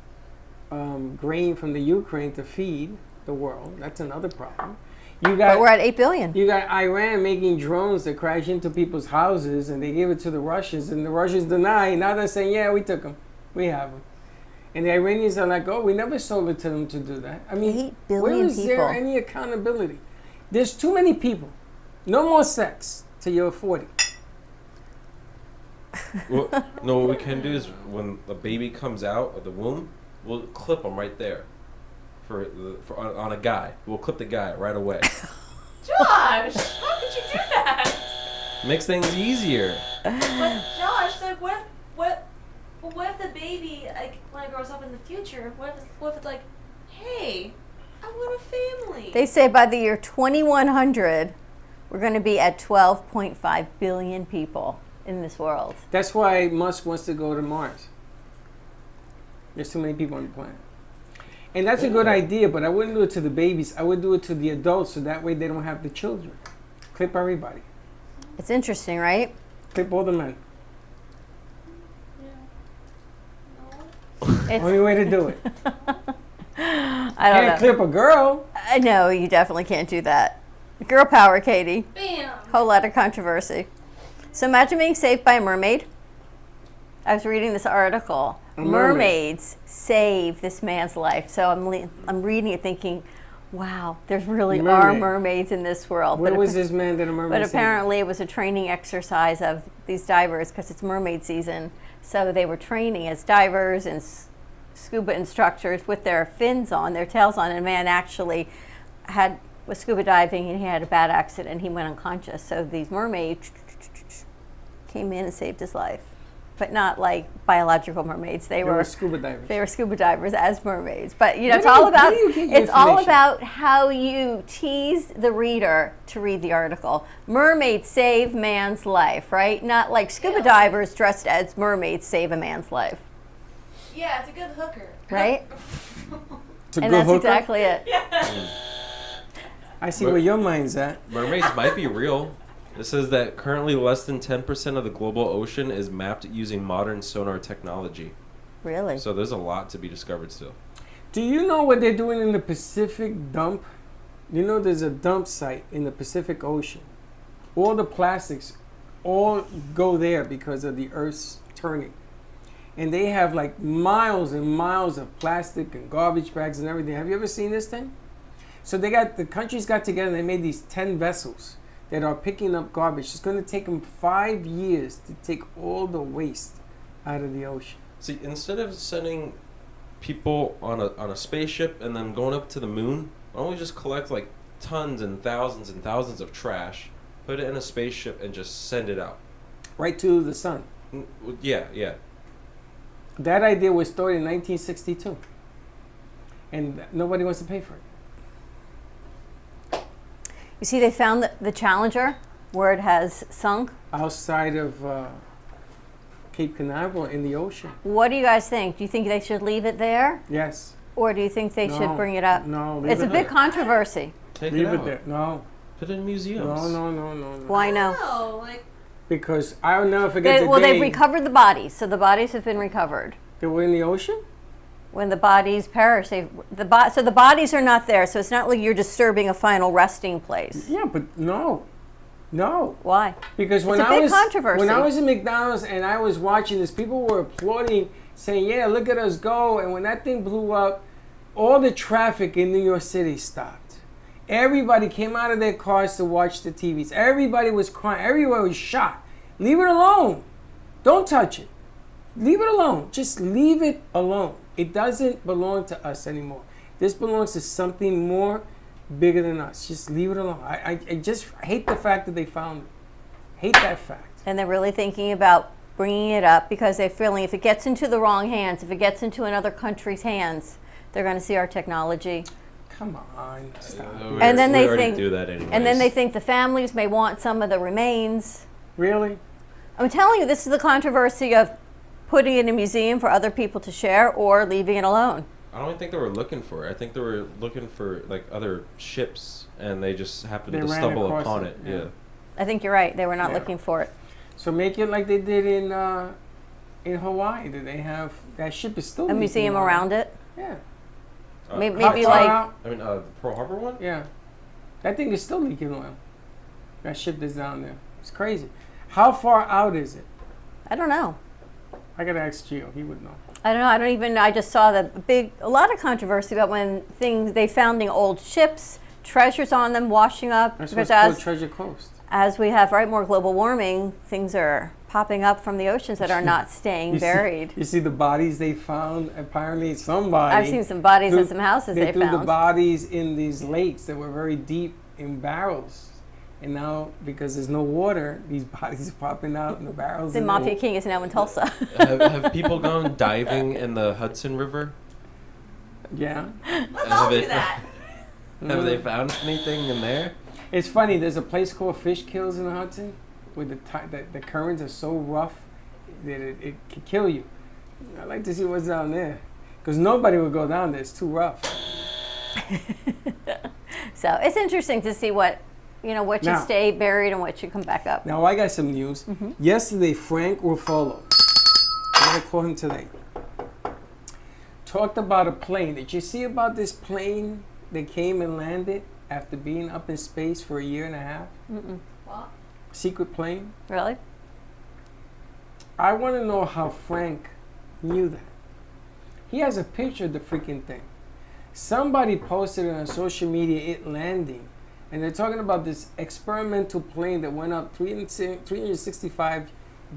S3: grain from the Ukraine to feed the world. That's another problem. You
S2: But we're
S3: got
S2: at 8 billion.
S3: you got Iran making drones that crash into people's houses, and they give it to the Russians, and the Russians deny. Now they're saying, "Yeah, we took them, we have them," and the Iranians are like, "Oh, we never sold it to them to do that." I mean,
S2: 8 billion
S3: where is there
S2: people.
S3: any accountability? There's too many people. No more sex till you're 40.
S5: Well, no, what we can do is when the baby comes out of the womb, we'll clip them right there on a guy. We'll clip the guy right away.
S4: Josh, how could you do that?
S5: Makes things easier.
S4: But Josh, like, what if the baby, like, when it grows up in the future, what if it's like, hey, I want a family?
S2: They say by the year 2100, we're going to be at 12.5 billion people in this world.
S3: That's why Musk wants to go to Mars. There's too many people on the planet. And that's a good idea, but I wouldn't do it to the babies. I would do it to the adults, so that way they don't have the children. Clip everybody.
S2: It's interesting, right?
S3: Clip all the men.
S2: It's,
S3: Only way to do it.
S2: I don't
S3: Can't
S2: know.
S3: clip a girl.
S2: I know you definitely can't do that. Girl power, Katie.
S4: Bam.
S2: Whole lot of controversy. So imagine being saved by a mermaid. I was reading this article.
S3: A mermaid.
S2: Mermaids save this man's life. So I'm reading it thinking, wow, there's really are
S3: Mermaid.
S2: mermaids in this world.
S3: What
S2: But
S3: was this man that a mermaid
S2: But
S3: saved?
S2: apparently it was a training exercise of these divers because it's mermaid season. So they were training as divers and scuba instructors with their fins on, their tails on. And a man actually was scuba diving and he had a bad accident and he went unconscious. So these mermaids came in and saved his life. But not like biological mermaids. They
S3: They
S2: were
S3: were scuba divers.
S2: they were scuba divers as mermaids. But you know,
S3: Where
S2: it's
S3: do
S2: all
S3: you-
S2: about
S3: where do you get your
S2: it's all
S3: information?
S2: about how you tease the reader to read the article. Mermaids save man's life, right? Not like scuba divers dressed as mermaids save a man's life,
S4: Yeah, it's a good hooker.
S2: right?
S3: It's a
S2: And
S3: good
S2: that's
S3: hooker.
S2: exactly it.
S3: I see where your mind's at.
S5: Mermaids might be real. It says that currently less than 10% of the global ocean is mapped using modern sonar technology.
S2: Really?
S5: So there's a lot to be discovered still.
S3: Do you know what they're doing in the Pacific dump? You know there's a dump site in the Pacific Ocean. All the plastics all go there because of the Earth's turning. And they have like miles and miles of plastic and garbage bags and everything. Have you ever seen this thing? So the countries got together and they made these 10 vessels that are picking up garbage. It's going to take them 5 years to take all the waste out of the ocean.
S5: See, instead of sending people on a spaceship and then going up to the moon, why don't we just collect like tons and thousands of trash, put it in a spaceship and just send it out?
S3: Right to the sun.
S5: Yeah.
S3: That idea was started in 1962. And nobody wants to pay for it.
S2: You see, they found the Challenger where it has sunk.
S3: Outside of Cape Canaveral in the ocean.
S2: What do you guys think? Do you think they should leave it there,
S3: Yes.
S2: or do you think they
S3: No.
S2: should bring it up?
S3: No, leave
S2: It's
S3: it
S2: a big
S3: there.
S2: controversy.
S5: Take
S3: Leave
S5: it
S3: it
S5: out.
S3: there. No.
S5: Put it in museums.
S3: No.
S2: Why no?
S4: No, like,
S3: Because I'll never forget the
S2: Well,
S3: day
S2: they've recovered the bodies, so the bodies have been recovered.
S3: they were in the ocean.
S2: When the bodies perish, so the bodies are not there. So it's not like you're disturbing a final resting place.
S3: Yeah, but no.
S2: Why?
S3: Because when
S2: It's a
S3: I
S2: big
S3: was
S2: controversy.
S3: when I was in McDonald's and I was watching this, people were applauding, saying, "Yeah, look at us go!" And when that thing blew up, all the traffic in New York City stopped. Everybody came out of their cars to watch the TVs. Everybody was crying. Everyone was shocked. Leave it alone. Don't touch it. Leave it alone. Just leave it alone. It doesn't belong to us anymore. This belongs to something more bigger than us. Just leave it alone. I just hate the fact that they found it. Hate that fact.
S2: And they're really thinking about bringing it up because they're feeling if it gets into the wrong hands, if it gets into another country's hands, they're going to see our technology.
S3: Come on, stop.
S2: And then they
S5: already
S2: think-
S5: do that anyways.
S2: And then they think the families may want some of the remains.
S3: Really?
S2: I'm telling you, this is the controversy of putting it in a museum for other people to share or leaving it alone.
S5: I don't think they were looking for it. I think they were looking for like other ships, and they just happened
S3: They
S5: to
S3: ran
S5: stumble
S3: across
S5: upon
S3: it,
S5: it.
S3: yeah.
S5: Yeah.
S2: I think you're right. They were not
S3: Yeah.
S2: looking for it.
S3: So make it like they did in Hawaii. That they have that ship is still
S2: A museum around it.
S3: Yeah.
S2: Maybe
S3: How far
S2: like
S3: out?
S5: I mean, the Pearl Harbor one.
S3: Yeah. That thing is still leaking oil. That ship that's down there. It's crazy. How far out is it?
S2: I don't know.
S3: I gotta ask Gio. He would know.
S2: I don't know. I don't even. I just saw a lot of controversy about when they found the old ships, treasures on them washing up.
S3: That's
S2: Because
S3: what's called Treasure Coast.
S2: as we have more global warming, things are popping up from the oceans that are not staying buried.
S3: You see the bodies they found? Apparently somebody...
S2: I've seen some bodies
S3: threw-
S2: in some houses they
S3: threw the
S2: found.
S3: bodies in these lakes that were very deep in barrels. And now, because there's no water, these bodies are popping out in the barrels.
S2: The
S3: and
S2: Mafia King is now in Tulsa.
S5: Have people gone diving in the Hudson River?
S3: Yeah.
S4: Let's all do that.
S5: Have they found anything in there?
S3: It's funny. There's a place called Fish Kills in the Hudson, where the currents are so rough that it can kill you. I'd like to see what's down there, because nobody would go down there. It's too rough.
S2: So it's interesting to see what you
S3: Now-
S2: should stay buried and what should come back up.
S3: Now I got some news. Yesterday, Frank Ruffalo, I'm gonna call him today, talked about a plane. Did you see about this plane that came and landed after being up in space for a year and a half?
S4: What?
S3: Secret plane.
S2: Really?
S3: I want to know how Frank knew that. He has a picture of the freaking thing. Somebody posted it on social media, it landing. And they're talking about this experimental plane that went up 365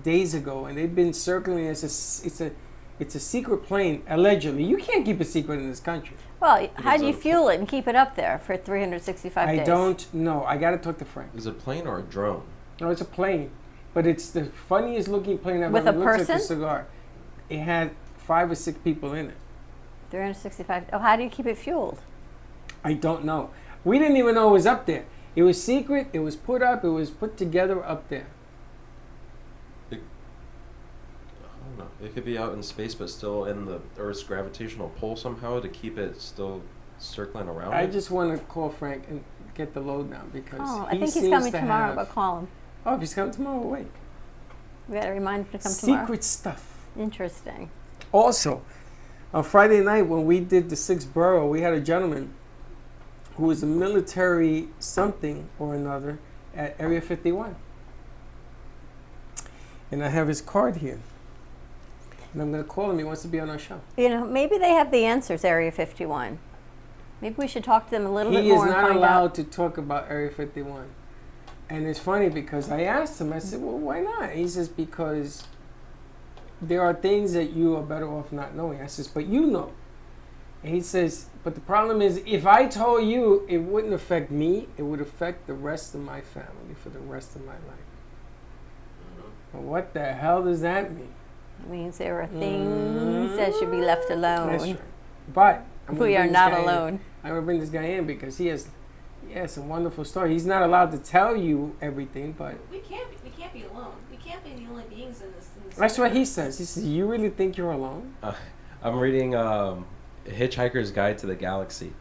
S3: days ago. And they've been circling. It's a secret plane, allegedly. You can't keep a secret in this country.
S2: Well, how do you fuel it and keep it up there for 365 days?
S3: I don't know. I got to talk to Frank.
S5: Is it a plane or a drone?
S3: No, it's a plane. But it's the funniest looking plane I've
S2: With
S3: ever
S2: a
S3: looked at.
S2: person?
S3: A cigar. It had 5 or 6 people in it.
S2: 365. Oh, how do you keep it fueled?
S3: I don't know. We didn't even know it was up there. It was secret. It was put up. It was put together up there.
S5: I don't know. It could be out in space, but still in the Earth's gravitational pull somehow to keep it still circling around.
S3: I
S5: it.
S3: just want to call Frank and get the lowdown because
S2: Oh, I
S3: he
S2: think he's
S3: seems
S2: coming
S3: to
S2: tomorrow.
S3: have-
S2: But call him.
S3: Oh, if he's coming tomorrow, we'll wait.
S2: We got to remind him to come tomorrow.
S3: Secret stuff.
S2: Interesting.
S3: Also, on Friday night when we did the 6th borough, we had a gentleman who was a military something or another at Area 51. And I have his card here. And I'm going to call him. He wants to be on our show.
S2: Maybe they have the answers, Area 51. Maybe we should talk to them a little bit
S3: He is
S2: more and
S3: not
S2: find
S3: allowed
S2: out.
S3: to talk about Area 51. And it's funny because I asked him, I said, well, why not? He says, because there are things that you are better off not knowing. I says, but you know. And he says, but the problem is, if I told you, it wouldn't affect me. It would affect the rest of my family for the rest of my life. Well, what the hell does that mean?
S2: It means there are things that should be left alone.
S3: That's right. But I'm gonna
S2: We are
S3: bring this
S2: not
S3: guy in.
S2: alone.
S3: I'm going to bring this guy in because he has a wonderful story. He's not allowed to tell you everything, but
S4: We can't be alone. We can't be the only beings in this.
S3: that's what he says. He says, you really think you're alone?
S5: I'm reading Hitchhiker's Guide to the Galaxy.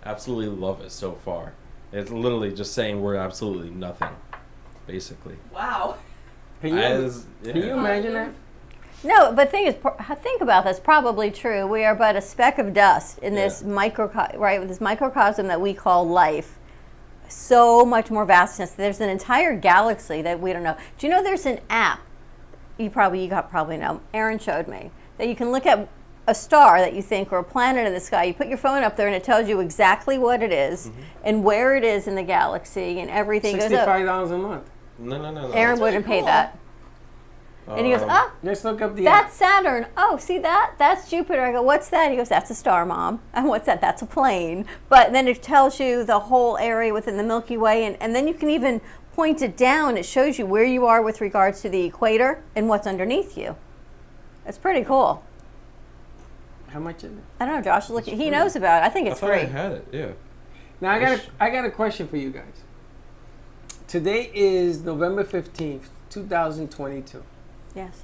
S5: Absolutely love it so far. It's literally just saying we're absolutely nothing, basically.
S4: Wow.
S3: Can you,
S5: Yeah.
S3: can you imagine that?
S2: No, but think about this. Probably true. We are but a speck of dust in this this microcosm that we call life. So much more vastness. There's an entire galaxy that we don't know. Do you know there's an app? You probably know. Aaron showed me that you can look at a star that you think or a planet in the sky. You put your phone up there and it tells you exactly what it is and where it is in the galaxy and everything.
S3: $65 a month.
S5: No.
S2: Aaron wouldn't pay that. And he goes,
S3: Let's look up the
S2: that's Saturn. Oh, see that? That's Jupiter. I go, what's that? He goes, that's a star, Mom. And what's that? That's a plane. But then it tells you the whole area within the Milky Way. And then you can even point it down. It shows you where you are with regards to the equator and what's underneath you. It's pretty cool.
S3: How much is it?
S2: I don't know, Josh is looking. He knows about it. I think
S5: I
S2: it's
S5: thought I
S2: free.
S5: had it. Yeah.
S3: Now, I got a question for you guys. Today is November 15th, 2022.
S2: Yes.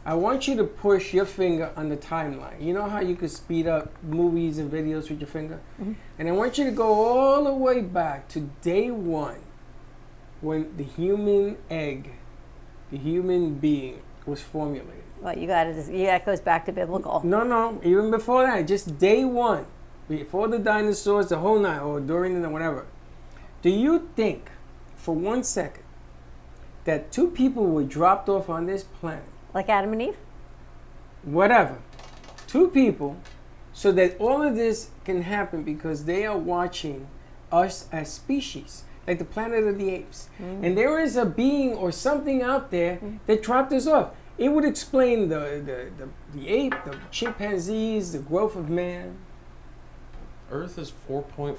S3: I want you to push your finger on the timeline. You know how you could speed up movies and videos with your finger? Mm-hmm. And I want you to go all the way back to day one when the human egg, the human being, was formulated.
S2: Well, that goes back to biblical.
S3: No, even before that, just day one, before the dinosaurs, the whole night, or during the whatever. Do you think, for 1 second, that 2 people were dropped off on this planet?
S2: Like Adam and Eve?
S3: Whatever. 2 people, so that all of this can happen because they are watching us as species, like the Planet of the Apes. And there is a being or something out there that dropped us off. It would explain the ape, the chimpanzees, the growth of man.
S5: Earth is 4.5,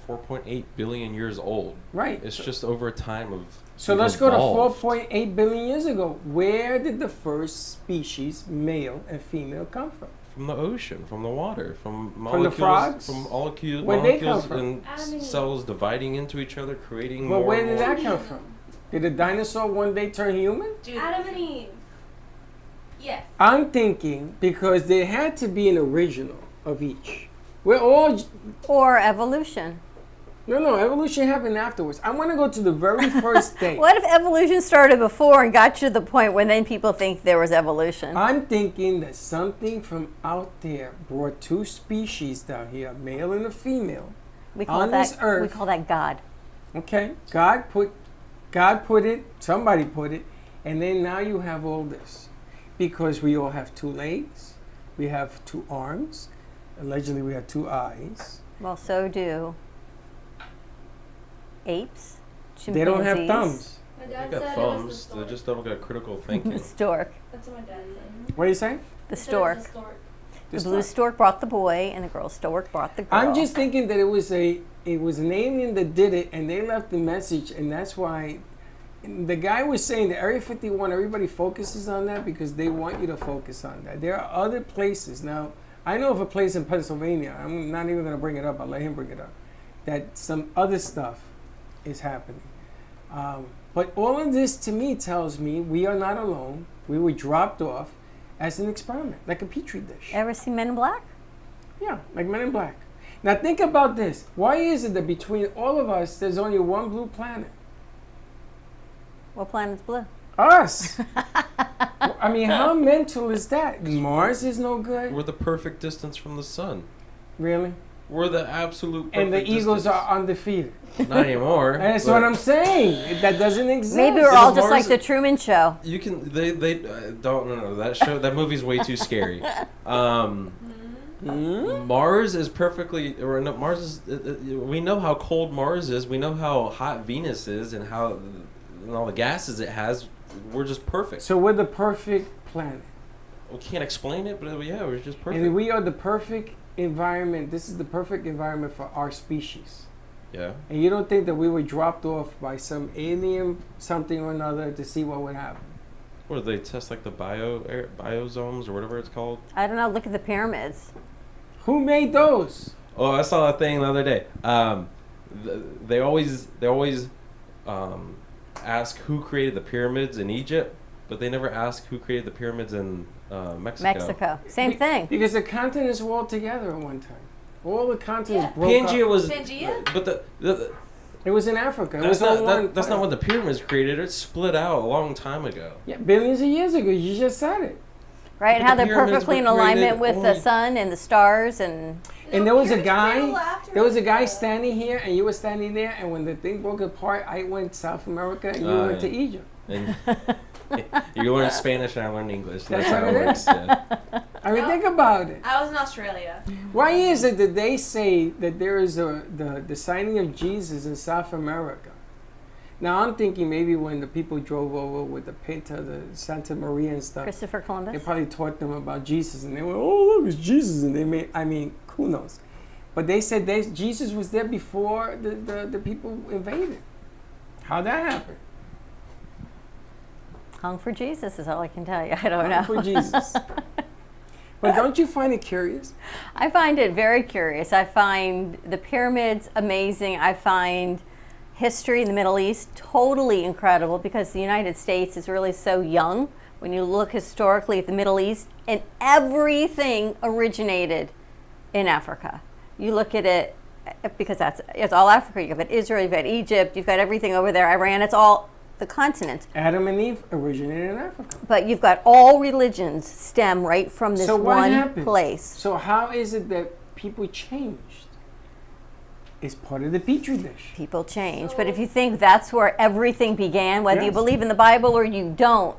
S5: 4.8 billion years old.
S3: Right.
S5: It's just over a time of.
S3: So
S5: we've
S3: let's go to
S5: evolved.
S3: 4.8 billion years ago. Where did the first species, male and female, come from?
S5: From the ocean, from the water, from
S3: the
S5: molecules,
S3: frogs?
S5: from molecules,
S3: Where'd they come
S5: molecules
S3: from?
S5: and
S6: Adam and Eve.
S5: cells dividing into each other, creating
S3: Well,
S5: more.
S3: where
S5: and
S3: did
S5: more.
S3: that come from? Did a dinosaur one day turn human?
S4: Dude,
S6: Adam and Eve.
S4: yes.
S3: I'm thinking because there had to be an original of each. We're all
S2: Or evolution.
S3: no. Evolution happened afterwards. I want to go to the very first day.
S2: What if evolution started before and got you to the point when then people think there was evolution?
S3: I'm thinking that something from out there brought two species down here, a male and a female.
S2: We call
S3: on
S2: that
S3: this earth.
S2: we call that God.
S3: Okay, God put it. Somebody put it, and then now you have all this, because we all have two legs, we have two arms, allegedly we have two eyes.
S2: Well, so do apes, chimpanzees.
S3: They don't have thumbs.
S6: My
S5: They
S6: dad
S5: got
S6: said it was
S5: thumbs.
S6: the
S5: They
S6: stork.
S5: just don't got critical
S2: The
S5: thinking.
S2: stork.
S6: That's what my dad said.
S3: What do you say?
S2: The
S6: He said it was
S2: stork.
S6: the stork.
S2: The blue stork brought the boy, and the girl stork brought the girl.
S3: I'm just thinking that it was an alien that did it, and they left the message, and that's why the guy was saying that Area 51, everybody focuses on that because they want you to focus on that. There are other places. Now, I know of a place in Pennsylvania, I'm not even going to bring it up, I'll let him bring it up, that some other stuff is happening. But all of this to me tells me we are not alone. We were dropped off as an experiment, like a petri dish.
S2: Ever seen Men in Black?
S3: Yeah, like Men in Black. Now think about this. Why is it that between all of us, there's only one blue planet?
S2: What planet's blue?
S3: Us. I mean, how mental is that? Mars is no good.
S5: We're the perfect distance from the sun.
S3: Really?
S5: We're the absolute perfect
S3: And the Eagles
S5: distance.
S3: are undefeated.
S5: Not anymore.
S3: That's
S5: but
S3: what I'm saying. That doesn't exist.
S2: Maybe we're all just
S5: Mars-
S2: like the Truman Show.
S5: You can they don't no that show that movie's way too scary. Mars is perfectly or no, Mars is we know how cold Mars is. We know how hot Venus is and how and all the gases it has. We're just perfect.
S3: So we're the perfect planet.
S5: We can't explain it, but yeah, we're just perfect.
S3: And we are the perfect environment. This is the perfect environment for our species.
S5: Yeah.
S3: And you don't think that we were dropped off by some alien something or another to see what would happen?
S5: What do they test like the biozones or whatever it's called?
S2: I don't know. Look at the pyramids.
S3: Who made those?
S5: Oh, I saw a thing the other day. They always ask who created the pyramids in Egypt, but they never ask who created the pyramids in Mexico.
S2: Mexico. Same thing.
S3: Because the continents were all together at one time. All the continents
S4: Yeah.
S3: broke
S5: Pangea
S3: up.
S5: was,
S4: Pangea?
S5: but the
S3: It was in Africa. It
S5: that's
S3: was all
S5: not
S3: one.
S5: that's not
S3: planet.
S5: when the pyramids created. It split out a long time ago.
S3: Yeah, billions of years ago. You just said it.
S2: Right? And
S5: But
S2: how
S5: the
S2: they're
S5: pyramids
S2: perfectly in
S5: were
S2: alignment
S5: created
S2: with the
S5: only-
S2: sun and the stars and
S3: And there was a
S4: Pyramids were little
S3: guy.
S4: after
S3: There was a guy
S4: America.
S3: standing here, and you were standing there. And when the thing broke apart, I went South America, and you
S5: Oh,
S3: went
S5: yeah.
S3: to Egypt.
S5: And you learn Spanish and I learn English. That's
S3: That's
S5: how
S3: what
S5: it
S3: it
S5: works.
S3: is.
S5: Yeah.
S3: I mean, think about it.
S4: I was in Australia.
S3: Why is it that they say that there is the signing of Jesus in South America? Now I'm thinking maybe when the people drove over with the Pinta, the Santa Maria and stuff,
S2: Christopher
S3: they
S2: Columbus.
S3: probably taught them about Jesus, and they went, "Oh, look, it's Jesus!" And they made, I mean, who knows? But they said Jesus was there before the people invaded. How'd that happen?
S2: Hung for Jesus is all I can tell you. I don't know.
S3: For Jesus. But don't you find it curious?
S2: I find it very curious. I find the pyramids amazing. I find history in the Middle East totally incredible because the United States is really so young. When you look historically at the Middle East, and everything originated in Africa. You look at it because it's all Africa. You've got Israel, you've got Egypt, you've got everything over there. Iran. It's all the continent.
S3: Adam and Eve originated in Africa.
S2: But you've got all religions stem right from this
S3: So what
S2: one
S3: happened?
S2: place.
S3: So how is it that people changed? It's part of the petri dish.
S2: People change. But if you think that's where everything began, whether you
S3: Yes.
S2: believe in the Bible or you don't,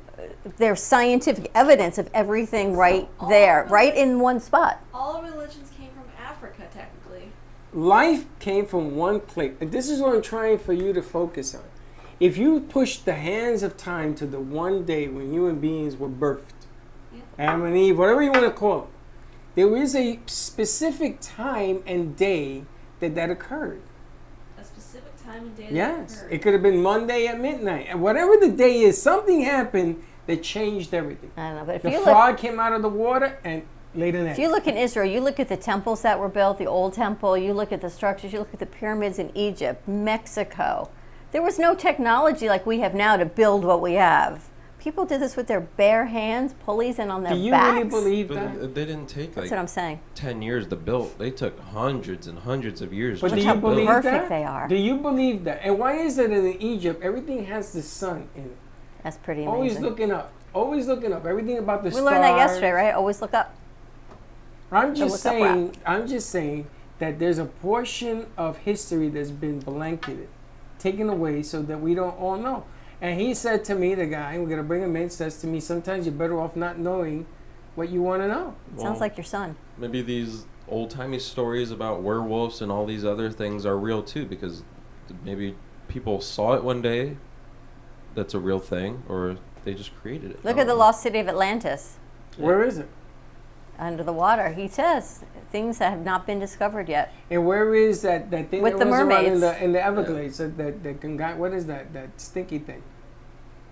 S2: there's scientific evidence of everything right there, right in one spot.
S4: All religions came from Africa, technically.
S3: Life came from one place. And this is what I'm trying for you to focus on. If you push the hands of time to the one day when human beings were birthed,
S4: Yeah.
S3: Adam and Eve, whatever you want to call it, there is a specific time and day that occurred.
S4: A specific time and day.
S3: Yes,
S4: That
S3: it could have been Monday at midnight, and whatever the day is, something happened that changed everything.
S2: I don't know, but if
S3: The
S2: you look,
S3: frog came out of the water, and laid an egg.
S2: if you look in Israel, you look at the temples that were built, the old temple, you look at the structures, you look at the pyramids in Egypt, Mexico. There was no technology like we have now to build what we have. People did this with their bare hands, pulleys, and on their
S3: Do you
S2: backs.
S3: really believe
S5: But
S3: that?
S5: they didn't take
S2: That's
S5: like
S2: what I'm saying.
S5: 10 years to build. They took hundreds and hundreds of years.
S3: But
S5: just
S3: do
S5: to
S3: you
S2: how
S5: build.
S3: believe
S2: perfect
S3: that?
S2: they are.
S3: Do you believe that? And why is it in Egypt everything has the sun in it?
S2: That's pretty amazing.
S3: Always looking up. Always looking up. Everything about the
S2: we
S3: stars.
S2: learned that yesterday, right? Always look up.
S3: I'm
S2: So
S3: just
S2: look up
S3: saying. I'm just saying that there's a portion of history that's been blanketed, taken away, so that we don't all know. And he said to me, the guy, we're gonna bring him in, says to me, sometimes you're better off not knowing what you want to know.
S2: Sounds like your son.
S5: Maybe these old-timey stories about werewolves and all these other things are real too, because maybe people saw it one day that's a real thing, or they just created it.
S2: Look
S5: I
S2: at the
S5: don't
S2: lost city of Atlantis.
S3: Where is it?
S2: Under the water. He says things that have not been discovered yet.
S3: And where is that thing
S2: With
S3: that
S2: the
S3: runs around
S2: mermaids.
S3: in the Everglades? That can guy. What is that? That stinky thing?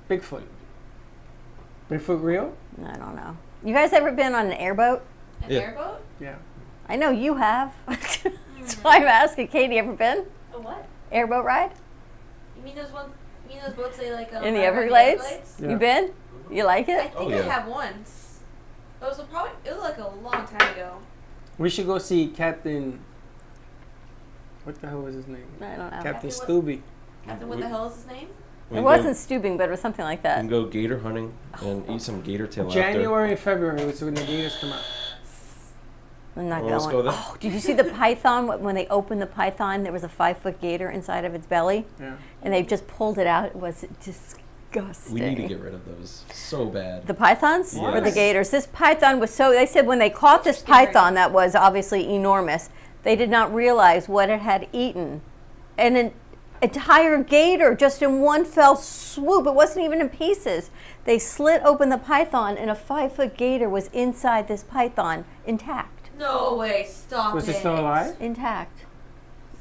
S3: Bigfoot. Bigfoot real?
S2: I don't know. You guys ever been on an airboat?
S4: An
S5: Yeah.
S4: airboat?
S3: Yeah.
S2: I know you have. That's why I'm asking. Katie, ever been?
S4: A what?
S2: Airboat ride?
S4: You mean those ones? You mean those boats they like
S2: In the
S4: ride around
S2: Everglades?
S3: Yeah.
S2: You been? You like
S4: I
S2: it?
S4: think
S5: Oh,
S4: I
S5: yeah.
S4: have once. It was like a long time ago.
S3: We should go see Captain. What the hell was his name?
S2: I don't know.
S3: Captain
S4: Captain what?
S3: Stubby.
S4: Captain, what the hell is his name?
S5: We
S2: It
S5: can
S2: wasn't Stubing, but it was something like
S5: Go, we
S2: that.
S5: can go gator hunting and eat some gator tail after.
S3: January and February was when the gators come out.
S2: I'm not
S5: Well, let's
S2: going.
S5: go there.
S2: Oh, did you see the python? When they opened the python, there was a 5-foot gator inside of its belly,
S3: Yeah.
S2: and they just pulled it out. It was disgusting.
S5: We need to get rid of those so bad.
S2: The pythons or the
S5: Yes.
S2: gators? This python was so, they said when they caught this
S4: Scary.
S2: python that was obviously enormous, they did not realize what it had eaten. And an entire gator just in one fell swoop. It wasn't even in pieces. They slit open the python and a 5-foot gator was inside this python intact.
S4: No way! Stop
S3: Was
S4: it.
S3: it still alive?
S2: Intact.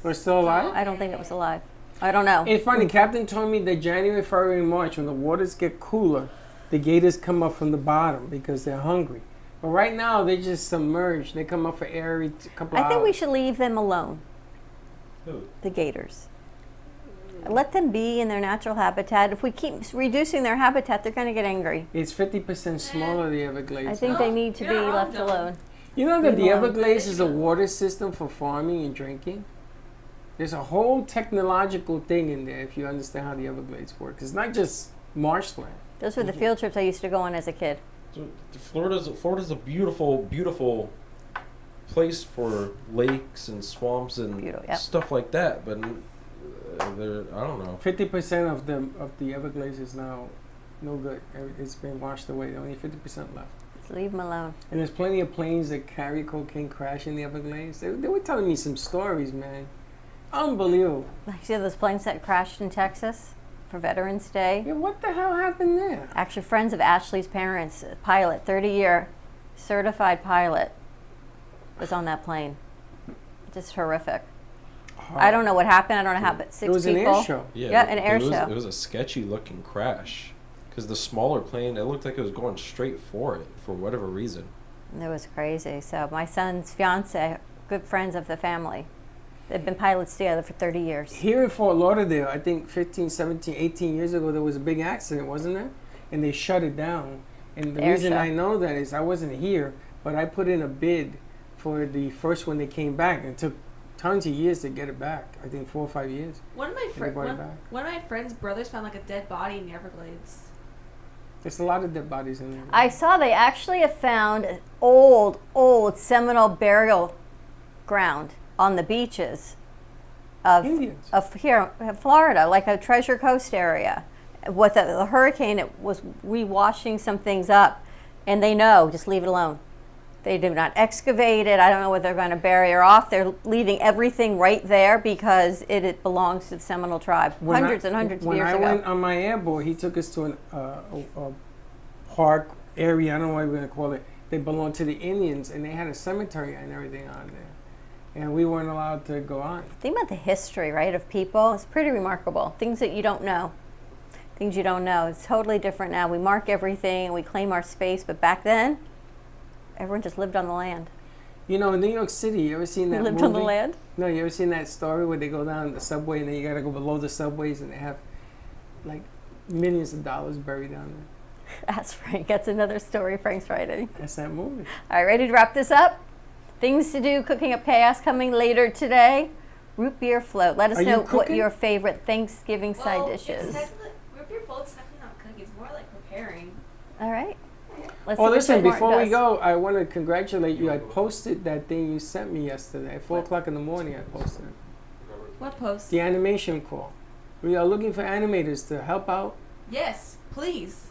S3: Was it still alive?
S2: I don't think it was alive. I don't know.
S3: It's funny. Captain told me that January, February, and March, when the waters get cooler, the gators come up from the bottom because they're hungry. But right now, they're just submerged. They come up for air every couple
S2: I
S3: hours.
S2: think we should leave them alone,
S5: Who?
S2: the gators. Let them be in their natural habitat. If we keep reducing their habitat, they're going to get angry.
S3: It's 50% smaller, the Everglades.
S2: I think they need to be
S4: You're wrong,
S2: left
S4: Dylan.
S2: alone.
S3: You know that the
S2: Meanwhile-
S3: Everglades is a water system for farming and drinking? There's a whole technological thing in there if you understand how the Everglades work. It's not just marshland.
S2: Those were the field trips I used to go on as a kid.
S5: So, Florida's a beautiful, beautiful place for lakes and swamps and
S2: Beautiful, yep.
S5: stuff like that. But I don't know.
S3: 50% of the Everglades is now no good. It's been washed away. Only 50% left.
S2: Just leave them alone.
S3: And there's plenty of planes that carry cocaine crash in the Everglades. They were telling me some stories, man. Unbelievable.
S2: Like, see those planes that crashed in Texas for Veterans Day?
S3: Yeah, what the hell happened there?
S2: Actually, friends of Ashley's parents, a pilot, 30-year certified pilot, was on that plane. Just horrific. I don't know what happened. I don't know how, but 6
S3: It was
S2: people.
S3: an air show.
S2: Yeah, an air
S5: it was,
S2: show.
S5: It was a sketchy looking crash because the smaller plane, it looked like it was going straight for it for whatever reason.
S2: It was crazy. So my son's fiance, good friends of the family, they've been pilots together for 30 years.
S3: Here in Fort Lauderdale, I think 15, 17, 18 years ago, there was a big accident, wasn't there? And they shut it down. And the
S2: Air
S3: reason
S2: show.
S3: I know that is I wasn't here, but I put in a bid for the first one that came back. And it took tons of years to get it back. I think 4 or 5 years.
S4: One of my
S3: They brought it
S4: one,
S3: back.
S4: one of my friend's brothers found like a dead body in the Everglades.
S3: There's a lot of dead bodies in there.
S2: I saw they actually have found an old Seminole burial ground on the beaches
S3: Indians.
S2: of here, Florida, like a Treasure Coast area. With the hurricane, it was re-washing some things up, and they know, just leave it alone. They do not excavate it. I don't know whether they're going to bury her off. They're leaving everything right there because it belongs to the Seminole tribe. Hundreds and hundreds of years
S3: When I
S2: ago.
S3: went on my airboat, he took us to a park area. I don't know what we're going to call it. they belonged to the Indians, and they had a cemetery and everything on there. And we weren't allowed to go on.
S2: Think about the history, right, of people. It's pretty remarkable. Things that you don't know. Things you don't know. It's totally different now. We mark everything and we claim our space, but back then, everyone just lived on the land.
S3: You know, in New York City, you ever seen that
S2: Lived
S3: movie?
S2: on the land?
S3: No, you ever seen that story where they go down the subway and then you gotta go below the subways and they have like millions of dollars buried down there?
S2: That's Frank. That's another story Frank's writing.
S3: That's that movie.
S2: All right, ready to wrap this up? Things to do, cooking up chaos coming later today. Root beer float. Let us
S3: Are you
S2: know what
S3: cooking?
S2: your favorite Thanksgiving side
S4: It's
S2: dishes.
S4: technically, root beer float's technically not cooking. It's more like preparing.
S2: All right. Let's
S3: Oh,
S2: see what
S3: listen,
S2: Martin
S3: before we
S2: does.
S3: go, I want to congratulate you. I posted that thing you sent me yesterday. At 4 o'clock in the morning, I posted it.
S4: What post?
S3: The animation call. We are looking for animators to help out,
S4: Yes, please.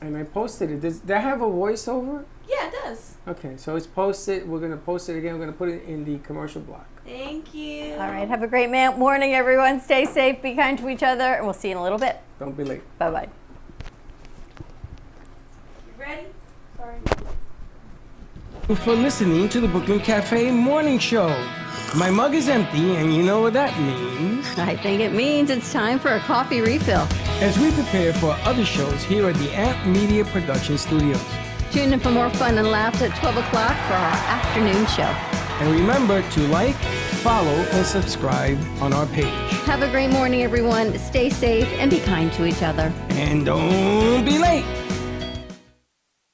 S3: and I posted it. Does that have a voiceover?
S4: Yeah, it does.
S3: Okay, so it's posted. We're going to post it again. We're going to put it in the commercial block.
S4: Thank you.
S2: All right. Have a great morning, everyone. Stay safe. Be kind to each other. And we'll see you in a little bit.
S3: Don't be late.
S2: Bye-bye.
S4: You ready? Sorry.
S3: For listening to the Brooklyn Cafe Morning Show. My mug is empty, and you know what that means.
S2: I think it means it's time for a coffee refill.
S3: As we prepare for other shows here at the Amp Media Production Studios.
S2: Tune in for more fun and laughs at 12 o'clock for our afternoon show.
S3: And remember to like, follow, and subscribe on our page.
S2: Have a great morning, everyone. Stay safe and be kind to each other.
S3: And don't be late.